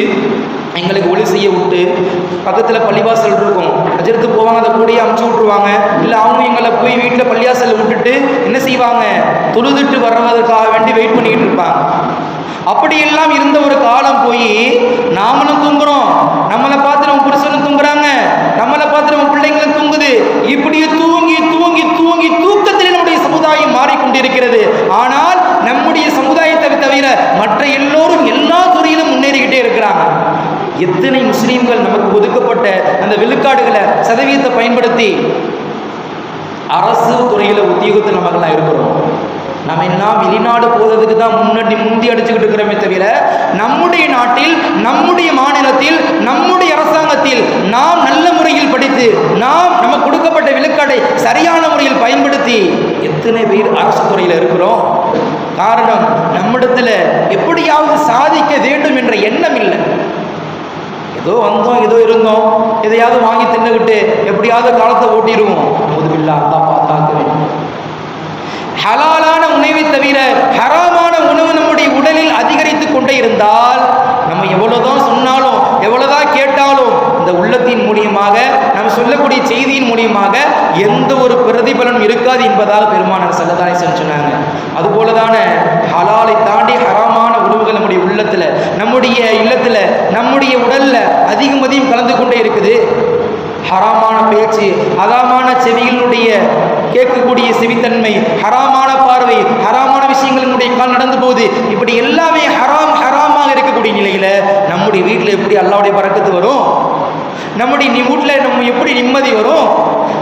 எங்களுக்கு ஒளி செய்ய விட்டு, பக்கத்தில் பள்ளிவாசல் இருக்கும், அஜர்த்து போவாங்க, அதை கூடிய அமுச்சு விட்ருவாங்க. இல்லை அவங்க எங்களை போய் வீட்டில் பள்ளிவாசல் விட்டுட்டு என்ன செய்வாங்க, தொழுதுட்டு வர்றதற்காக வேண்டி வெயிட் பண்ணிக்கிட்டு இருப்பாங்க. அப்படியெல்லாம் இருந்த ஒரு காலம் போய் நாமளும் தூங்குறோம், நம்மளை பார்த்து நம்ம புருஷனும் தூங்குறாங்க, நம்மளை பார்த்து நம்ம பிள்ளைங்களும் தூங்குது. இப்படியே தூங்கி தூங்கி தூங்கி தூக்கத்தில் நம்முடைய சமுதாயம் மாறிக்கொண்டிருக்கிறது. ஆனால் நம்முடைய சமுதாயத்தை தவிர மற்ற எல்லோரும் எல்லா துறையிலும் முன்னேறிக்கிட்டே இருக்கிறாங்க. எத்தனை முஸ்லீம்கள் நமக்கு ஒதுக்கப்பட்ட அந்த விழுக்காடுகளை சதவீதத்தை பயன்படுத்தி அரசு துறையில் உத்தியோகத்தில் நமக்கெல்லாம் இருக்கிறோம். நம்ம என்ன வெளிநாடு போகிறதுக்கு தான் முந்தி அடிச்சுக்கிட்டு இருக்கிறோமே தவிர நம்முடைய நாட்டில், நம்முடைய மாநிலத்தில், நம்முடைய அரசாங்கத்தில் நாம் நல்ல முறையில் படித்து நமக்கு கொடுக்கப்பட்ட விழுக்காடை சரியான முறையில் பயன்படுத்தி எத்தனை பேர் அரசு துறையில் இருக்கிறோம்? காரணம், நம்மிடத்தில் எப்படியாவது சாதிக்க வேண்டும் என்ற எண்ணம் இல்லை. ஏதோ வந்தோம், ஏதோ இருந்தோம், எதையாவது வாங்கி தின்னுக்கிட்டு எப்படியாவது காலத்தை ஓட்டிடுவோம். முதல்ல அல்லாஹ் பாதுகாக்க வேண்டும். ஹலாலான உணவை தவிர ஹராமான உணவு நம்முடைய உடலில் அதிகரித்து கொண்டே இருந்தால் நம்ம எவ்வளவுதான் சொன்னாலும் எவ்வளவுதான் கேட்டாலும் உள்ளத்தின் மூலியமாக நாம் சொல்லக்கூடிய செய்தியின் மூலியமாக எந்த ஒரு பிரதிபலனும் இருக்காது என்பதாக பெருமானார் ஸல்லல்லாஹு அலைஹி வஸல்லம் சொன்னாங்க. அதுபோலதான ஹலாலை தாண்டி ஹராமான உணவுகள் நம்முடைய உள்ளத்துல, நம்முடைய இல்லத்துல, நம்முடைய உடல்ல அதிகம் கலந்து கொண்டே இருக்குது. ஹராமான பேச்சு, ஹராமான செவிகளுடைய கேட்கக்கூடிய செவித்தன்மை, ஹராமான பார்வை, ஹராமான விஷயங்களினுடைய கால் நடந்து போகுது. இப்படி எல்லாமே ஹராமாக இருக்கக்கூடிய நிலையில நம்முடைய வீட்டில் எப்படி அல்லாஹ்வுடைய பரக்கத்து வரும்? நம்முடைய வீட்டில் நம்ம எப்படி நிம்மதி வரும்?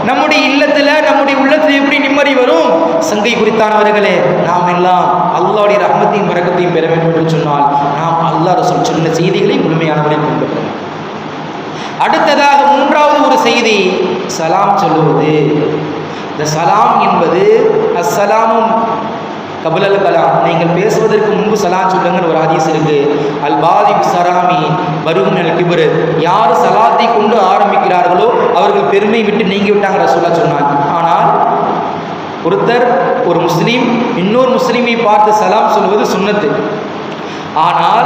நம்முடைய இல்லத்தில், நம்முடைய உள்ளத்தில் எப்படி நிம்மதி வரும்? சங்கை குறித்தானவர்களே, நாம் எல்லாம் அல்லாஹ்வுடைய ரஹ்மத்தையும் பரக்கத்தையும் பெற வேண்டும் என்று சொன்னால் நாம் அல்லாஹ் ரசூல் சொன்ன செய்திகளை முழுமையானவரை பின்பற்றணும். அடுத்ததாக மூன்றாவது ஒரு செய்தி சலாம் சொல்லுவது. இந்த சலாம் என்பது அஸ்ஸலாமும் கபுலல் கலாம், நீங்கள் பேசுவதற்கு முன்பு சலாம் சொல்லுங்கள் ஒரு ஹதீஸ் இருக்கு. அல் பாதி சராமி வருகும் அல் கிபர், யார் சலாத்தை கொண்டு ஆரம்பிக்கிறார்களோ அவர்கள் பெருமை விட்டு நீங்கி விட்டாங்க ரசூலுல்லாஹ் சொன்னாங்க. ஆனால் ஒருத்தர், ஒரு முஸ்லீம் இன்னொரு முஸ்லீமை பார்த்து சலாம் சொல்வது சுன்னத்து. ஆனால்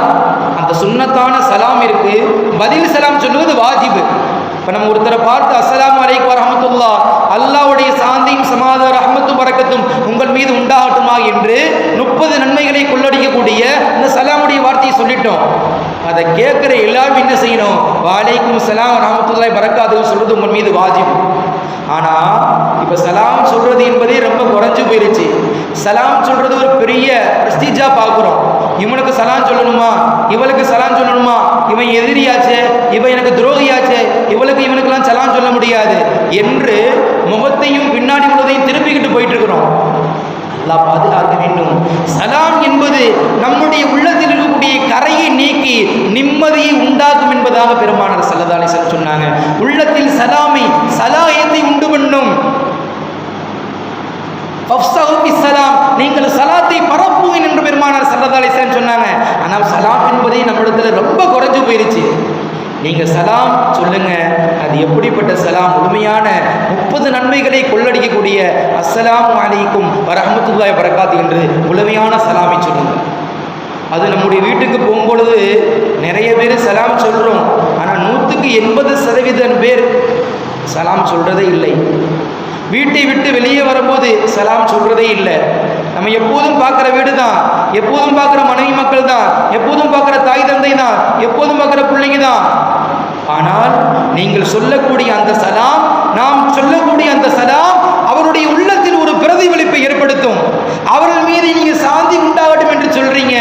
அந்த சுன்னத்தான சலாம் இருக்கு, பதில் சலாம் சொல்லுவது வாஜிபு. இப்போ நம்ம ஒருத்தரை பார்த்து அஸ்ஸலாமு அலைக்கும் வரஹ்மத்துல்லாஹ், அல்லாஹ்வுடைய சாந்தியும் சமாதான ரஹ்மத்தும் பரக்கத்தும் உங்கள் மீது உண்டாகட்டுமா என்று 30 நன்மைகளை கொள்ளடிக்கக்கூடிய இந்த சலாமுடைய வார்த்தையை சொல்லிட்டோம். அதை கேட்குற எல்லாரும் என்ன செய்யணும்? வலைக்கும் சலாம் ரஹ்மத்துல்லாஹி பரக்காத்துஹு சொல்றது உங்கள் மீது வாஜிபு. ஆனால் இப்போ சலாம் சொல்றது என்பதே ரொம்ப குறைஞ்சு போயிருச்சு. சலாம் சொல்றது ஒரு பெரிய பிரஸ்டீஜா பார்க்குறோம். இவனுக்கு சலாம் சொல்லணுமா, இவளுக்கு சலாம் சொல்லணுமா, இவன் எதிரியாச்சே, இவன் எனக்கு துரோகியாச்சே, இவனுக்கெல்லாம் சலாம் சொல்ல முடியாது என்று முகத்தையும் பின்னாடி உள்ளதையும் திருப்பிக்கிட்டு போயிட்டு இருக்கிறோம். அல்லாஹ் பாதுகாக்க வேண்டும். சலாம் என்பது நம்முடைய உள்ளத்தில் இருக்கக்கூடிய கரையை நீக்கி நிம்மதியை உண்டாக்கும் என்பதாக பெருமானார் ஸல்லல்லாஹு அலைஹி வஸல்லம் சொன்னாங்க. உள்ளத்தில் சலாயத்தை உண்டு பண்ணும். நீங்கள் சலாத்தை பரப்புவேன் என்று பெருமானார் ஸல்லல்லாஹு அலைஹி வஸல்லம் சொன்னாங்க. ஆனால் சலாம் என்பதே நம்மிடத்துல ரொம்ப குறைஞ்சு போயிருச்சு. நீங்க சலாம் சொல்லுங்க. அது எப்படிப்பட்ட சலாம்? முழுமையான 30 நன்மைகளை கொள்ளடிக்கக்கூடிய அஸ்ஸலாமு அலைக்கும் வரஹ்மத்துல்லாஹி வபரகாத்துஹு என்று முழுமையான சலாமை சொல்லுங்க. அது நம்முடைய வீட்டுக்கு போகும்பொழுது நிறைய பேர் சலாம் சொல்றோம். ஆனால் 100க்கு 80% பேர் சலாம் சொல்றதே இல்லை. வீட்டை விட்டு வெளியே வரும்போது சலாம் சொல்றதே இல்லை. நம்ம எப்போதும் பார்க்குற வீடு தான், எப்போதும் பார்க்குற மனைவி மக்கள் தான், எப்போதும் பார்க்குற தாய் தந்தை தான், எப்போதும் பார்க்குற பிள்ளைங்க தான். ஆனால் நீங்கள் சொல்லக்கூடிய அந்த சலாம், நாம் சொல்லக்கூடிய அந்த சலாம் அவருடைய உள்ளத்தில் ஒரு பிரதிபலிப்பை ஏற்படுத்தும். அவர்கள் மீது நீங்கள் சாந்தி உண்டாகட்டும் என்று சொல்றீங்க.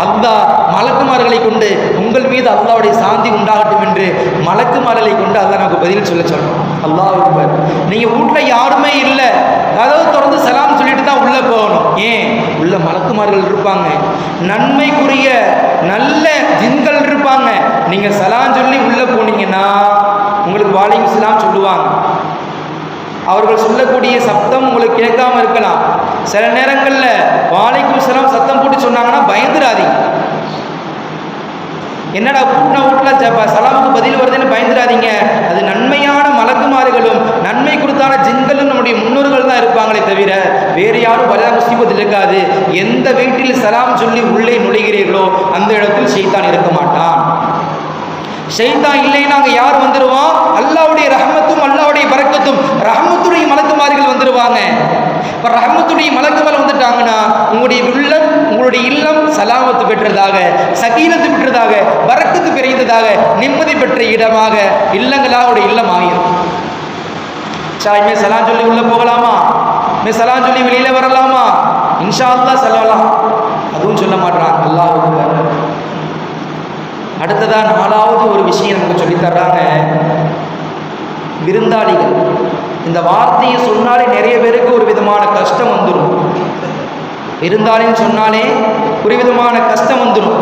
அல்லாஹ் மலக்குமார்களை கொண்டு உங்கள் மீது அல்லாஹ்வுடைய சாந்தி உண்டாகட்டும் என்று மலக்குமார்களை கொண்டு அல்லாஹ் நமக்கு பதில் சொல்றோம். அல்லாஹ் அக்பர். நீங்க வீட்டில் யாருமே இல்லை, கதவு திறந்து சலாம் சொல்லிட்டு தான் உள்ள போகணும். ஏன்? உள்ள மலக்குமார்கள் இருப்பாங்க, நன்மைக்குரிய நல்ல ஜின்கள் இருப்பாங்க. நீங்க சலாம் சொல்லி உள்ள போனீங்கன்னா உங்களுக்கு வாலைக்கும் சலாம் சொல்லுவாங்க. அவர்கள் சொல்லக்கூடிய சப்தம் உங்களுக்கு கேட்காம இருக்கலாம். சில நேரங்களில் வாலைக்கும் சலாம் சத்தம் போட்டு சொன்னாங்கன்னா பயந்துடாதீங்க. என்னடா கூட்டின வீட்டில் சலாமுக்கு பதில் வருதுன்னு பயந்துடாதீங்க. அது நன்மையான மலக்குமாறுகளும் நன்மை கொடுத்தான ஜின்களும் நம்முடைய முன்னோர்கள் தான் இருப்பாங்களே தவிர வேறு யாரும் வலா முசீபத் இருக்காது. எந்த வீட்டில் சலாம் சொல்லி உள்ளே நுழைகிறீர்களோ அந்த இடத்தில் ஷைத்தான் இருக்க மாட்டான். ஷைத்தான் இல்லைன்னா அங்கே யார் வந்துடுவான்? அல்லாஹ்வுடைய ரஹ்மத்தும் அல்லாஹ்வுடைய பரக்கத்தும் ரஹ்மத்துடைய மலக்குமார்கள் வந்துடுவாங்க. இப்போ ரஹ்மத்துடைய மலக்குமார் வந்துட்டாங்கன்னா உங்களுடைய இல்லம் சலாமத்து பெற்றதாக, சகீனத்து பெற்றதாக, பரக்கத்து பெரியதாக, நிம்மதி பெற்ற இடமாக இல்லங்களாக இல்லம் ஆகிரும். சாய்மே சலாம் சொல்லி உள்ள போகலாமா? சலாம் சொல்லி வெளியில வரலாமா? இன்ஷா அல்லாஹ் சொல்லலாம். அதுவும் சொல்ல மாட்டான். அல்லாஹ் அக்பர். அடுத்ததான் 4வது ஒரு விஷயம் நமக்கு சொல்லித்தர்றாங்க. விருந்தாளிகள். இந்த வார்த்தையை சொன்னாலே நிறைய பேருக்கு ஒரு விதமான கஷ்டம் வந்துடும். விருந்தாளின்னு சொன்னாலே ஒரு விதமான கஷ்டம் வந்துடும்.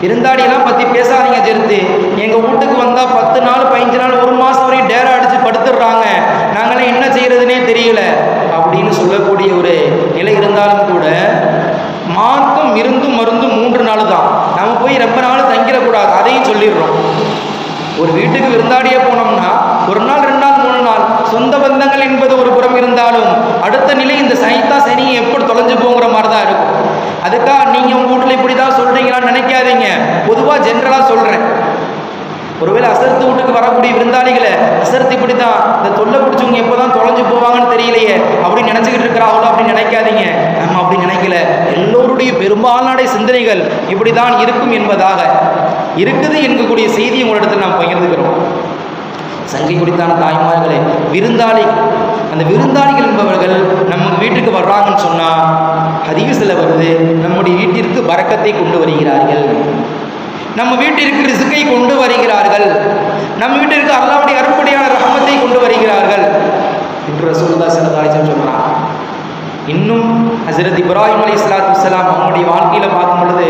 விருந்தாளியெல்லாம் பற்றி பேசாதீங்க. சேர்த்து எங்கள் வீட்டுக்கு வந்தால் 10 நாள் 15 நாள் 1 மாதம் வரையும் டேரா அடித்து படுத்துடுறாங்க, நாங்களாம் என்ன செய்கிறதுனே தெரியல அப்படின்னு சொல்லக்கூடிய ஒரு நிலை இருந்தாலும் கூட மார்க்கம் இருந்தும் மருந்தும் 3 நாள் தான். நம்ம போய் ரொம்ப நாள் தங்கிடக்கூடாது, அதையும் சொல்லிடுறோம். ஒரு வீட்டுக்கு விருந்தாடியே போனோம்னா 1 நாள் 2 நாள் 3 நாள் சொந்த பந்தங்கள் என்பது ஒரு புறம் இருந்தாலும் அடுத்த நிலை இந்த சனியை எப்படி தொலைஞ்சு போங்கிற மாதிரி தான் இருக்கும். அதுக்காக நீங்கள் உங்கள் வீட்டில் இப்படி தான் சொல்கிறீங்களான்னு நினைக்காதீங்க. பொதுவாக ஜென்ரலாக சொல்கிறேன். ஒருவேளை அசரத்து வீட்டுக்கு வரக்கூடிய விருந்தாளிகளை அசரத்து இப்படி தான் இந்த தொல்லை பிடிச்சவங்க எப்போதான் தொலைஞ்சு போவாங்கன்னு தெரியலையே அப்படின்னு நினச்சிக்கிட்டு இருக்கிறாங்களோ அப்படின்னு நினைக்காதீங்க. நம்ம அப்படி நினைக்கல. எல்லோருடைய பெரும்பாலான சிந்தனைகள் இப்படி தான் இருக்கும் என்பதாக இருக்குது என்கக்கூடிய செய்தியை உங்களிடத்தில் நாம் பகிர்ந்துக்கிறோம். சங்கை குறித்தான தாய்மார்களே, விருந்தாளி, அந்த விருந்தாளிகள் என்பவர்கள் நம்ம வீட்டுக்கு வர்றாங்கன்னு சொன்னால் ஹதீஸ்ல வருது, நம்முடைய வீட்டிற்கு பரக்கத்தை கொண்டு வருகிறார்கள், நம்ம வீட்டிற்கு ரிஸ்கை கொண்டு வருகிறார்கள், நம்ம வீட்டிற்கு அல்லாஹ்வுடைய அருட்கொடையான ரஹமத்தை கொண்டு வருகிறார்கள் என்று ரசூலுல்லாஹி ஸல்லல்லாஹு அலைஹி வஸல்லம் சொல்றாங்க. இன்னும் ஹஜ்ரத் இப்ராஹிம் அலைஹிஸ்ஸலாத்து வஸ்ஸலாம் அவங்களுடைய வாழ்க்கையில பார்க்கும் பொழுது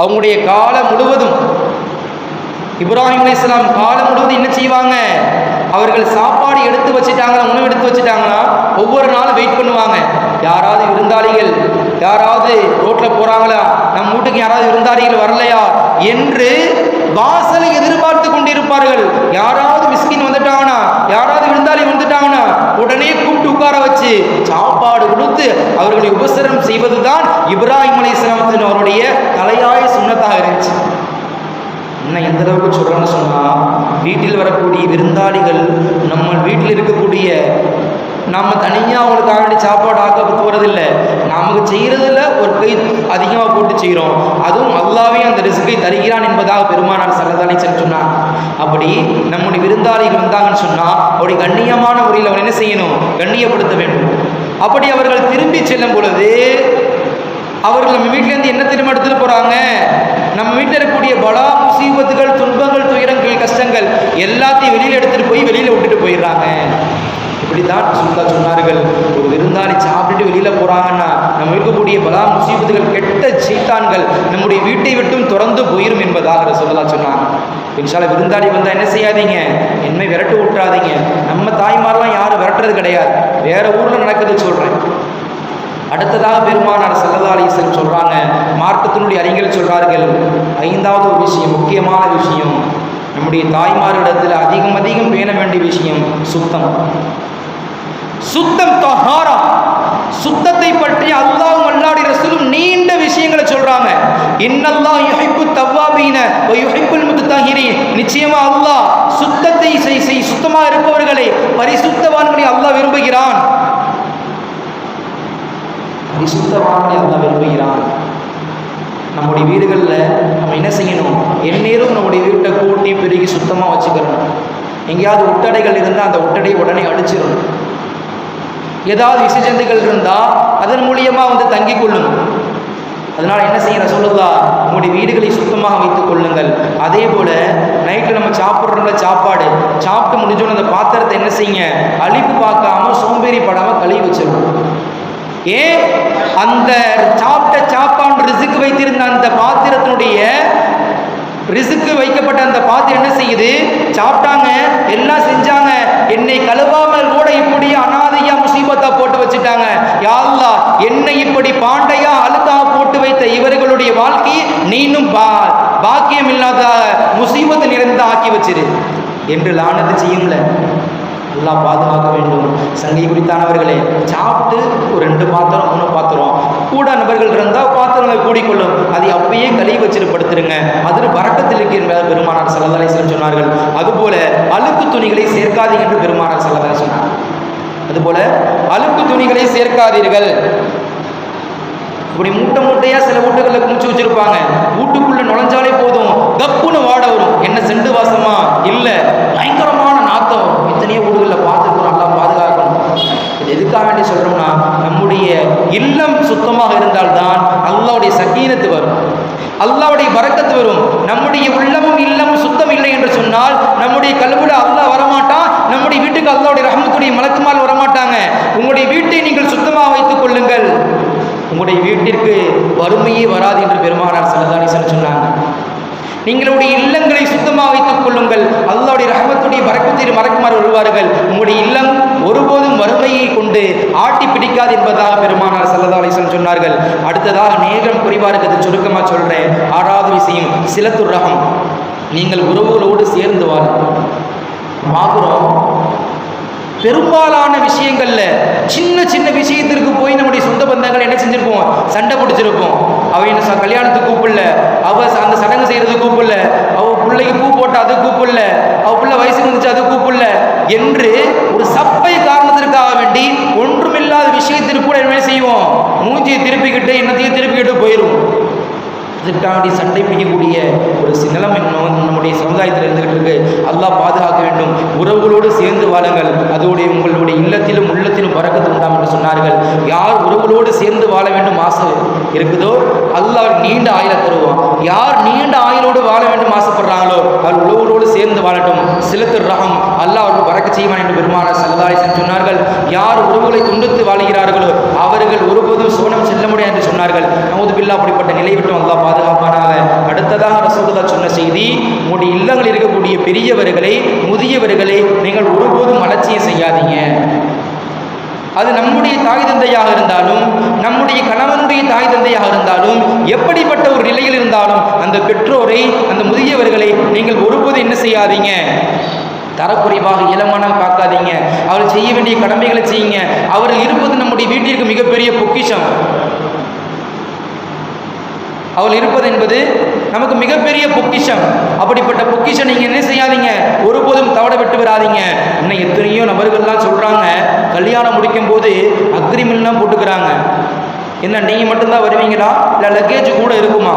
அவங்களுடைய காலம் முழுவதும் இப்ராஹிம் அலைஹிஸ்ஸலாம் காலம் முழுவதும் என்ன செய்வாங்க, அவர்கள் சாப்பாடு எடுத்து வச்சுட்டாங்களா, உணவு எடுத்து வச்சுட்டாங்கன்னா ஒவ்வொரு நாளும் வெயிட் பண்ணுவாங்க. யாராவது விருந்தாளிகள் யாராவது ரோட்ல போறாங்களா, நம்ம வீட்டுக்கு யாராவது விருந்தாளிகள் வரலையா என்று வாசலை எதிர்பார்த்து கொண்டிருப்பார்கள். யாராவது மிஸ்கின் வந்துட்டாங்கன்னா, யாராவது விருந்தாளி வந்துட்டாங்கன்னா உடனே கூப்பிட்டு உட்கார வச்சு சாப்பாடு கொடுத்து அவர்களை உபசரம் செய்வதுதான் இப்ராஹிம் அலைஹிஸ்ஸலாம் அவருடைய தலையாய சுன்னத்தாக இருந்துச்சு. இன்னும் எந்த அளவுக்கு சொல்கிறேன்னு சொன்னால், வீட்டில் வரக்கூடிய விருந்தாளிகள் நம்ம வீட்டில் இருக்கக்கூடிய நம்ம தனியாக அவங்களுக்காக வேண்டி சாப்பாடு ஆக்க போகிறதில்லை, நமக்கு செய்கிறதில்ல ஒரு கை அதிகமாக போட்டு செய்கிறோம். அதுவும் அல்லாஹ்வே அந்த ரிஸ்கை தருகிறான் என்பதாக பெருமானார் ஸல்லல்லாஹு அலைஹி வஸல்லம் சொன்னார். அப்படி நம்முடைய விருந்தாளிகள் வந்தாங்கன்னு சொன்னால் அவருடைய கண்ணியமான முறையில் அவர் என்ன செய்யணும், கண்ணியப்படுத்த வேண்டும். அப்படி அவர்கள் திரும்பி செல்லும் பொழுது அவர்கள் நம்ம வீட்டிலேருந்து என்ன திரும்ப எடுத்துட்டு போகிறாங்க, நம்ம வீட்டில் இருக்கக்கூடிய பலா முசீபத்துகள் துன்பங்கள் துயரங்கள் கஷ்டங்கள் எல்லாத்தையும் வெளியில் எடுத்துகிட்டு போய் வெளியில் விட்டுட்டு போயிடுறாங்க. இப்படி தான் சொன்னார்கள், ஒரு விருந்தாளி சாப்பிட்டுட்டு வெளியில் போகிறாங்கன்னா நம்ம இருக்கக்கூடிய பலா முசீபத்துகள் கெட்ட சீத்தான்கள் நம்முடைய வீட்டை விட்டும் திறந்து போயிடும் என்பதாக ரசூலுல்லாஹ் சொன்னாங்க. இன்ஷால்லா விருந்தாளி வந்தால் என்ன செய்யாதீங்க, என்னை விரட்டு விட்டுறாதீங்க. நம்ம தாய்மாரெலாம் யாரும் விரட்டுறது கிடையாது, வேற ஊரில் நடக்குது சொல்கிறேன். அடுத்ததாக பெருமானார் ஸல்லல்லாஹு அலைஹி வஸல்லம் சொல்றாங்க, மார்க்கத்தினுடைய அறிஞர்கள் சொல்றார்கள், ஐந்தாவது ஒரு விஷயம், முக்கியமான விஷயம், நம்முடைய தாய்மாரிடத்தில் அதிகம் பேண வேண்டிய விஷயம் சுத்தம். சுத்தம் தஹாரா, சுத்தத்தை பற்றி அல்லாஹ்வும் அல்லாஹ்வுடைய ரசூலும் நீண்ட விஷயங்களை சொல்றாங்க. இன்னல்லாஹ் யுஹிப்பு தவ்வாபீன வ யுஹிப்புல் முத்தஹிரீன், நிச்சயமா அல்லாஹ் சுத்தத்தை சுத்தமா இருப்பவர்களை பரிசுத்தவான்களை அல்லாஹ் விரும்புகிறான், பரிசுத்தவான்களை அல்லாஹ் விரும்புகிறான். நம்முடைய வீடுகளில் நம்ம என்ன செய்யணும், எந்நேரம் நம்முடைய வீட்டை கூட்டி பெருகி சுத்தமாக வச்சுக்கிறணும். எங்கேயாவது ஒட்டடைகள் இருந்தால் அந்த ஒட்டடை உடனே அடிச்சிடணும். ஏதாவது விசேஷந்துகள் இருந்தால் அதன் மூலியமாக தங்கி கொள்ளும். அதனால் என்ன செய்ய ரசூலுல்லாஹ், உங்களுடைய வீடுகளை சுத்தமாக வைத்துக் கொள்ளுங்கள். அதே போல் நைட்டில் நம்ம சாப்பிட்றோம்ல, சாப்பாடு சாப்பிட்டு முடிஞ்சோன்னு அந்த பாத்திரத்தை என்ன செய்யுங்க, அழிப்பு பார்க்காம சோம்பேறி படாமல் கழுவி வச்சிடணும். ஏன், அந்த சாப்பிட்ட சாப்பாடு ரிசுக்கு வைத்திருந்த அந்த பாத்திரத்தினுடைய ரிசுக்கு வைக்கப்பட்ட அந்த பாத்திரம் என்ன செய்யுது, சாப்பிட்டாங்க எல்லாம் செஞ்சாங்க, என்னை கழுவாமல் கூட இப்படி அனாதையா முசீபத்தா போட்டு வச்சுட்டாங்க. யா அல்லாஹ், என்னை இப்படி பாண்டையா அழுக்கா போட்டு வைத்த இவர்களுடைய வாழ்க்கையை நீனும் பாக்கியம் இல்லாத முசீபத்து நிறைந்த ஆக்கி வச்சிரு என்று லானத்து செய்யும்ல. எல்லாம் பாதுகாக்க வேண்டும். சங்கை குறித்தானவர்களே, சாப்பிட்டு ஒரு 2 பாத்திரம் 3 பாத்திரம் கூட நபர்கள் இருந்தால் பாத்திரங்களை கூடிக்கொள்ளும், அதை அப்பயே கழுவி வச்சுட்டு படுத்துருங்க, அதில் பரக்கத்தில் இருக்கு என்பதை பெருமானார் ஸல்லல்லாஹு அலைஹி வஸல்லம் சொன்னார்கள். அதுபோல அழுக்கு துணிகளை சேர்க்காதீங்க என்று பெருமானார் ஸல்லல்லாஹு அலைஹி வஸல்லம் சொன்னார். அதுபோல அழுக்கு துணிகளை சேர்க்காதீர்கள். இப்படி மூட்டையாக சில வீட்டுகளில் குமிச்சு வச்சிருப்பாங்க, வீட்டுக்குள்ள நுழைஞ்சாலே போதும் கப்புன்னு வாட வரும். என்ன செண்டு வாசமா இல்லை, பயங்கரமான நாத்தம் வரும். எத்தனையோ வீடுகளில் பார்த்துருக்கோம். நல்லா பாதுகாக்கணும். இது எதுக்காக வேண்டி சொல்றோம்னா, நம்முடைய இல்லம் சுத்தமாக இருந்தால்தான் அல்லாஹ்வுடைய சக்கீனத்து வரும், அல்லாஹ்வுடைய பரக்கத்து வரும். நம்முடைய உள்ளமும் இல்லமும் சுத்தம் இல்லை என்று சொன்னால் நம்முடைய கல்வில அல்லாஹ் வரமாட்டான், நம்முடைய வீட்டுக்கு அல்லாஹ்வுடைய ரஹ்மத்துடைய மலக்குமார் வரமாட்டாங்க. உங்களுடைய வீட்டை நீங்கள் சுத்தமாக வைத்துக் கொள்ளுங்கள், உங்களுடைய வீட்டிற்கு வறுமையே வராது என்று பெருமானார் ஸல்லல்லாஹு அலைஹி வஸல்லம் சொன்னாங்க. நீங்களுடைய இல்லங்களை சுத்தமாக வைத்துக் கொள்ளுங்கள், அல்லாஹ்வுடைய ரஹ்மத்துடைய பரக்கத்தை மலக்குமார் வருவார்கள். உங்களுடைய இல்லம் ஒருபோதும் வறுமையை கொண்டு ஆட்டி பிடிக்காது என்பதாக பெருமானார் ஸல்லல்லாஹு அலைஹி வஸல்லம் சொன்னார்கள். அடுத்ததாக நேரம் குறைவாக இருக்கிறது, சுருக்கமாக சொல்றேன். 6வது விஷயம் சிலத்துர் ரஹம், நீங்கள் உறவுகளோடு சேர்ந்து வாழ பார்க்கிறோம். பெரும்பாலான விஷயங்கள்ல சின்ன சின்ன விஷயத்திற்கு போய் நம்முடைய சொந்த பந்தங்கள் என்ன செஞ்சிருப்போம், சண்டை பிடிச்சிருப்போம். அவ என்ன கல்யாணத்துக்கு கூப்பிடல, அவ அந்த சடங்கு செய்யறது கூப்பிடல, அவ பிள்ளைக்கு பூ போட்ட அது கூப்பிடல, அவ பிள்ளை வயசுக்கு வந்துச்சு அது கூப்பிடல என்று ஒரு சப்பை காரணத்திற்காக வேண்டி ஒன்றுமில்லாத விஷயத்திற்கு கூட என்ன செய்வோம், மூஞ்சியை திருப்பிக்கிட்டு என்னத்தையும் திருப்பிக்கிட்டு போயிடும். இதற்காண்டி சண்டை பிடிக்கக்கூடிய ஒரு நிலம் இன்னும் நம்முடைய சமுதாயத்தில் இருந்துகிட்டு இருக்கு. அல்லாஹ் பாதுகாக்க வேண்டும். உறவுகளோடு சேர்ந்து வாழுங்கள், அதோடைய உங்களுடைய இல்லத்திலும் உள்ளத்திலும் பரக்கத்து உண்டாம் என்று சொன்னார்கள். யார் உறவுகளோடு சேர்ந்து வாழ வேண்டும் ஆசை இருக்குதோ அல்லாஹ் நீண்ட ஆயுள தருவான். யார் நீண்ட ஆயுளோடு வாழ வேண்டும் ஆசைப்படுறாங்களோ அவர் உறவுகளோடு சேர்ந்து வாழட்டும். சிலத்துர் ரஹம் அல்லாஹ் அவர்கள் பறக்க செய்வான் என்று பெருமானார் ஸல்லல்லாஹு அலைஹி வஸல்லம் சொன்னார்கள். யார் உறவுகளை துண்டித்து வாழ்கிறார்களோ அவர்கள் ஒருபோதும் சுவனம் செல்ல முடியாது என்று சொன்னார்கள். நஊது பில்லாஹ், அப்படிப்பட்ட நிலை விட்டும் அல்லாஹ் பாதுகாப்பானாக. அடுத்ததாக ரசூலுல்லாஹ் சொன்ன செய்தி, உங்களுடைய இல்லங்களில் இருக்கக்கூடிய பெரியவர்களை முதியவர்களை நீங்கள் ஒருபோதும் அலட்சியம் செய்யாதீங்க. அது நம்முடைய தாய் தந்தையாக இருந்தாலும் நம்முடைய கணவனுடைய தாய் தந்தையாக இருந்தாலும் எப்படிப்பட்ட ஒரு நிலையில் இருந்தாலும் அந்த பெற்றோரை அந்த முதியவர்களை நீங்கள் ஒருபோதும் என்ன செய்யாதீங்க, தரக்குறைவாக இளமானம் பார்க்காதீங்க. அவர்கள் செய்ய வேண்டிய கடமைகளை செய்யுங்க. அவர்கள் இருப்பது நம்முடைய வீட்டிற்கு மிகப்பெரிய பொக்கிஷம். அவள் இருப்பது என்பது நமக்கு மிகப்பெரிய பொக்கிஷம். அப்படிப்பட்ட பொக்கிஷம் நீங்கள் என்ன செய்யாதீங்க, ஒருபோதும் தவற விட்டு வராதீங்க. இன்னும் எத்தனையோ நபர்கள்லாம் சொல்கிறாங்க, கல்யாணம் முடிக்கும் போது அக்ரிமெண்ட்லாம் போட்டுக்கிறாங்க. என்ன நீங்கள் மட்டும்தான் வருவீங்களா, இல்லை லக்கேஜ் கூட இருக்குமா?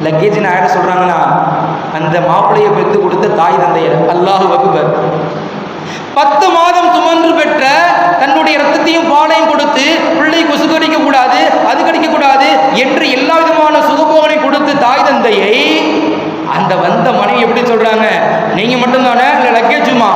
லக்கேஜ்னு யாரை சொல்கிறாங்கன்னா அந்த மாப்பிள்ளையை பெற்று கொடுத்த தாய் தந்தையர். அல்லாஹு அக்பர். 10 மாதம் சுமந்து பெற்ற தன்னுடைய ரத்தத்தையும் பாலையும் கொடுத்து பிள்ளை கொசு கடிக்க கூடாது, அது கடிக்க கூடாது என்று எல்லா விதமான சுகபோகனையும் கொடுத்து தாய் தந்தையை அந்த வந்த மனைவி எப்படி சொல்றாங்க, நீங்க மட்டும்தானே, இல்லை லக்கேஜுமா?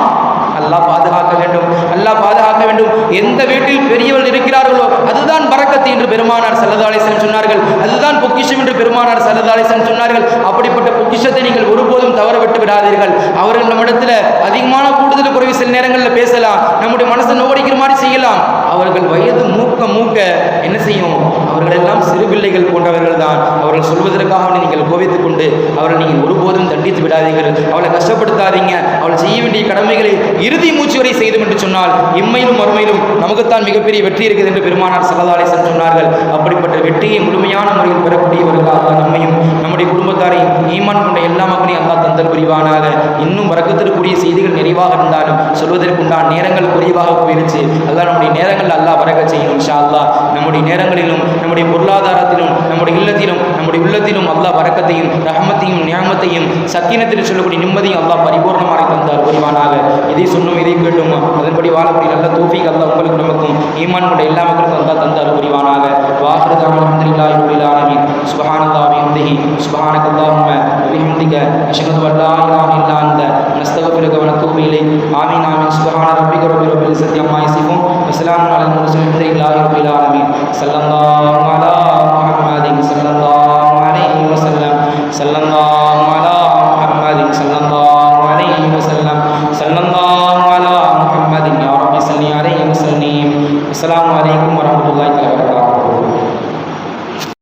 அல்லாஹ் பாதுகாக்க வேண்டும், அல்லாஹ் பாதுகாக்க வேண்டும். எந்த வீட்டில் பெரியவர்கள் இருக்கிறார்களோ அதுதான் பரக்கத்து என்று பெருமானார் ஸல்லல்லாஹு அலைஹி வஸல்லம் சொன்னார்கள். அதுதான் பொக்கிஷம் என்று பெருமானார் ஸல்லல்லாஹு அலைஹி வஸல்லம் சொன்னார்கள். அப்படிப்பட்ட பொக்கிஷத்தை நீங்கள் ஒருபோதும் தவற விட்டு விடாதீர்கள். அவர்கள் நம்மிடத்தில் அதிகமான கூடுதல் குறைவு சில நேரங்களில் பேசலாம், நம்முடைய மனசை நோடிக்கிற மாதிரி செய்யலாம். அவர்கள் வயது மூக்க மூக்க என்ன செய்யும், அவர்கள் எல்லாம் சிறு பிள்ளைகள் போன்றவர்கள் தான். அவர்கள் சொல்வதற்காக நீங்கள் கோபித்துக் கொண்டு அவர்கள் நீங்கள் ஒருபோதும் தண்டித்து விடாதீர்கள். அவளை கஷ்டப்படுத்தாதீங்க. அவள் செய்ய வேண்டிய கடமைகளை இறுதி மூச்சு வரை செய்தோம் என்று சொன்னால் இம்மையிலும் மறுமையிலும் நமக்குத்தான் மிகப்பெரிய வெற்றி இருக்குது என்று பெருமானார் ஸல்லல்லாஹு அலைஹி வஸல்லம் சொன்னார்கள். அப்படிப்பட்ட வெற்றியை முழுமையான முறையில் பெறக்கூடியவர்களாக நம்மையும் நம்முடைய குடும்பத்தாரையும் ஈமான் கொண்ட எல்லா மக்களையும் அல்லாஹ் தந்தல் புரிவானாக. இன்னும் பரக்கத்திற்குரிய செய்திகள் நிறைவாக இருந்தாலும் சொல்வதற்குண்டான நேரங்கள் குறைவாக போயிருச்சு. அல்லாஹ் நம்முடைய நேரங்கள் அல்லாஹ் பரக்கத் செய்யணும் இன்ஷா அல்லாஹ். நம்முடைய நேரங்களிலும் நம்முடைய பொருளாதாரத்திலும் நம்முடைய இல்லத்திலும் நம்முடைய உள்ளத்திலும் அல்லாஹ் பரக்கத்தையும் ரஹமத்தையும் நியாமத்தையும் சக்கீனத்தில் சொல்லக்கூடிய நிம்மதியும் அல்லாஹ் பரிபூர்ணமாக தந்தார் புரிவானாக. இதை சொன்னோம், இதை கேட்டோம், அதன்படி வாழக்கூடிய நல்ல தௌஃபீக் அல்லாஹ் உங்களுக்கு நமக்கும் ஈமான் கொண்ட எல்லா மக்களுக்கும் அல்லாஹ் தந்தார் புரிவானாக. வாஹிரு தஅவானா அல்ஹம்துலில்லாஹி ரப்பில் ஆலமீன். சுப்ஹானல்லாஹி வ பிஹம்திஹி சுப்ஹானக்கல்லாஹும்ம வ பிஹம்திக அஷ்ஹது அன் லா இலாஹா இல்லா அன்த நஸ்தக்ஃபிருக வ நத்தூபு இலைக். ஆமீன் ஆமீன். சுப்ஹான ரப்பிக ரப்பில் இஸ்ஸத்தி அம்மா யசிஃபூன் வ ஸலாமுன் அலல் முர்ஸலீன் வல்ஹம்துலில்லாஹி ரப்பில் ஆலமீன். ஸல்லல்லாஹு அலா முஹம்மதின் ஸல்லல்லாஹு அலைஹி வஸல்லம். ஸல்லல்லாஹு அலா முஹம்மதின் ஸல்லல்லாஹு அலைஹி வஸல்லம். ஸல்லல்லாஹு அலா முஹம்மதின் யா ரப்பி ஸல்லி அலைஹி வஸல்லம். அஸ்ஸலாமு அலைக்கும் வரஹ்மத்துல்லாஹி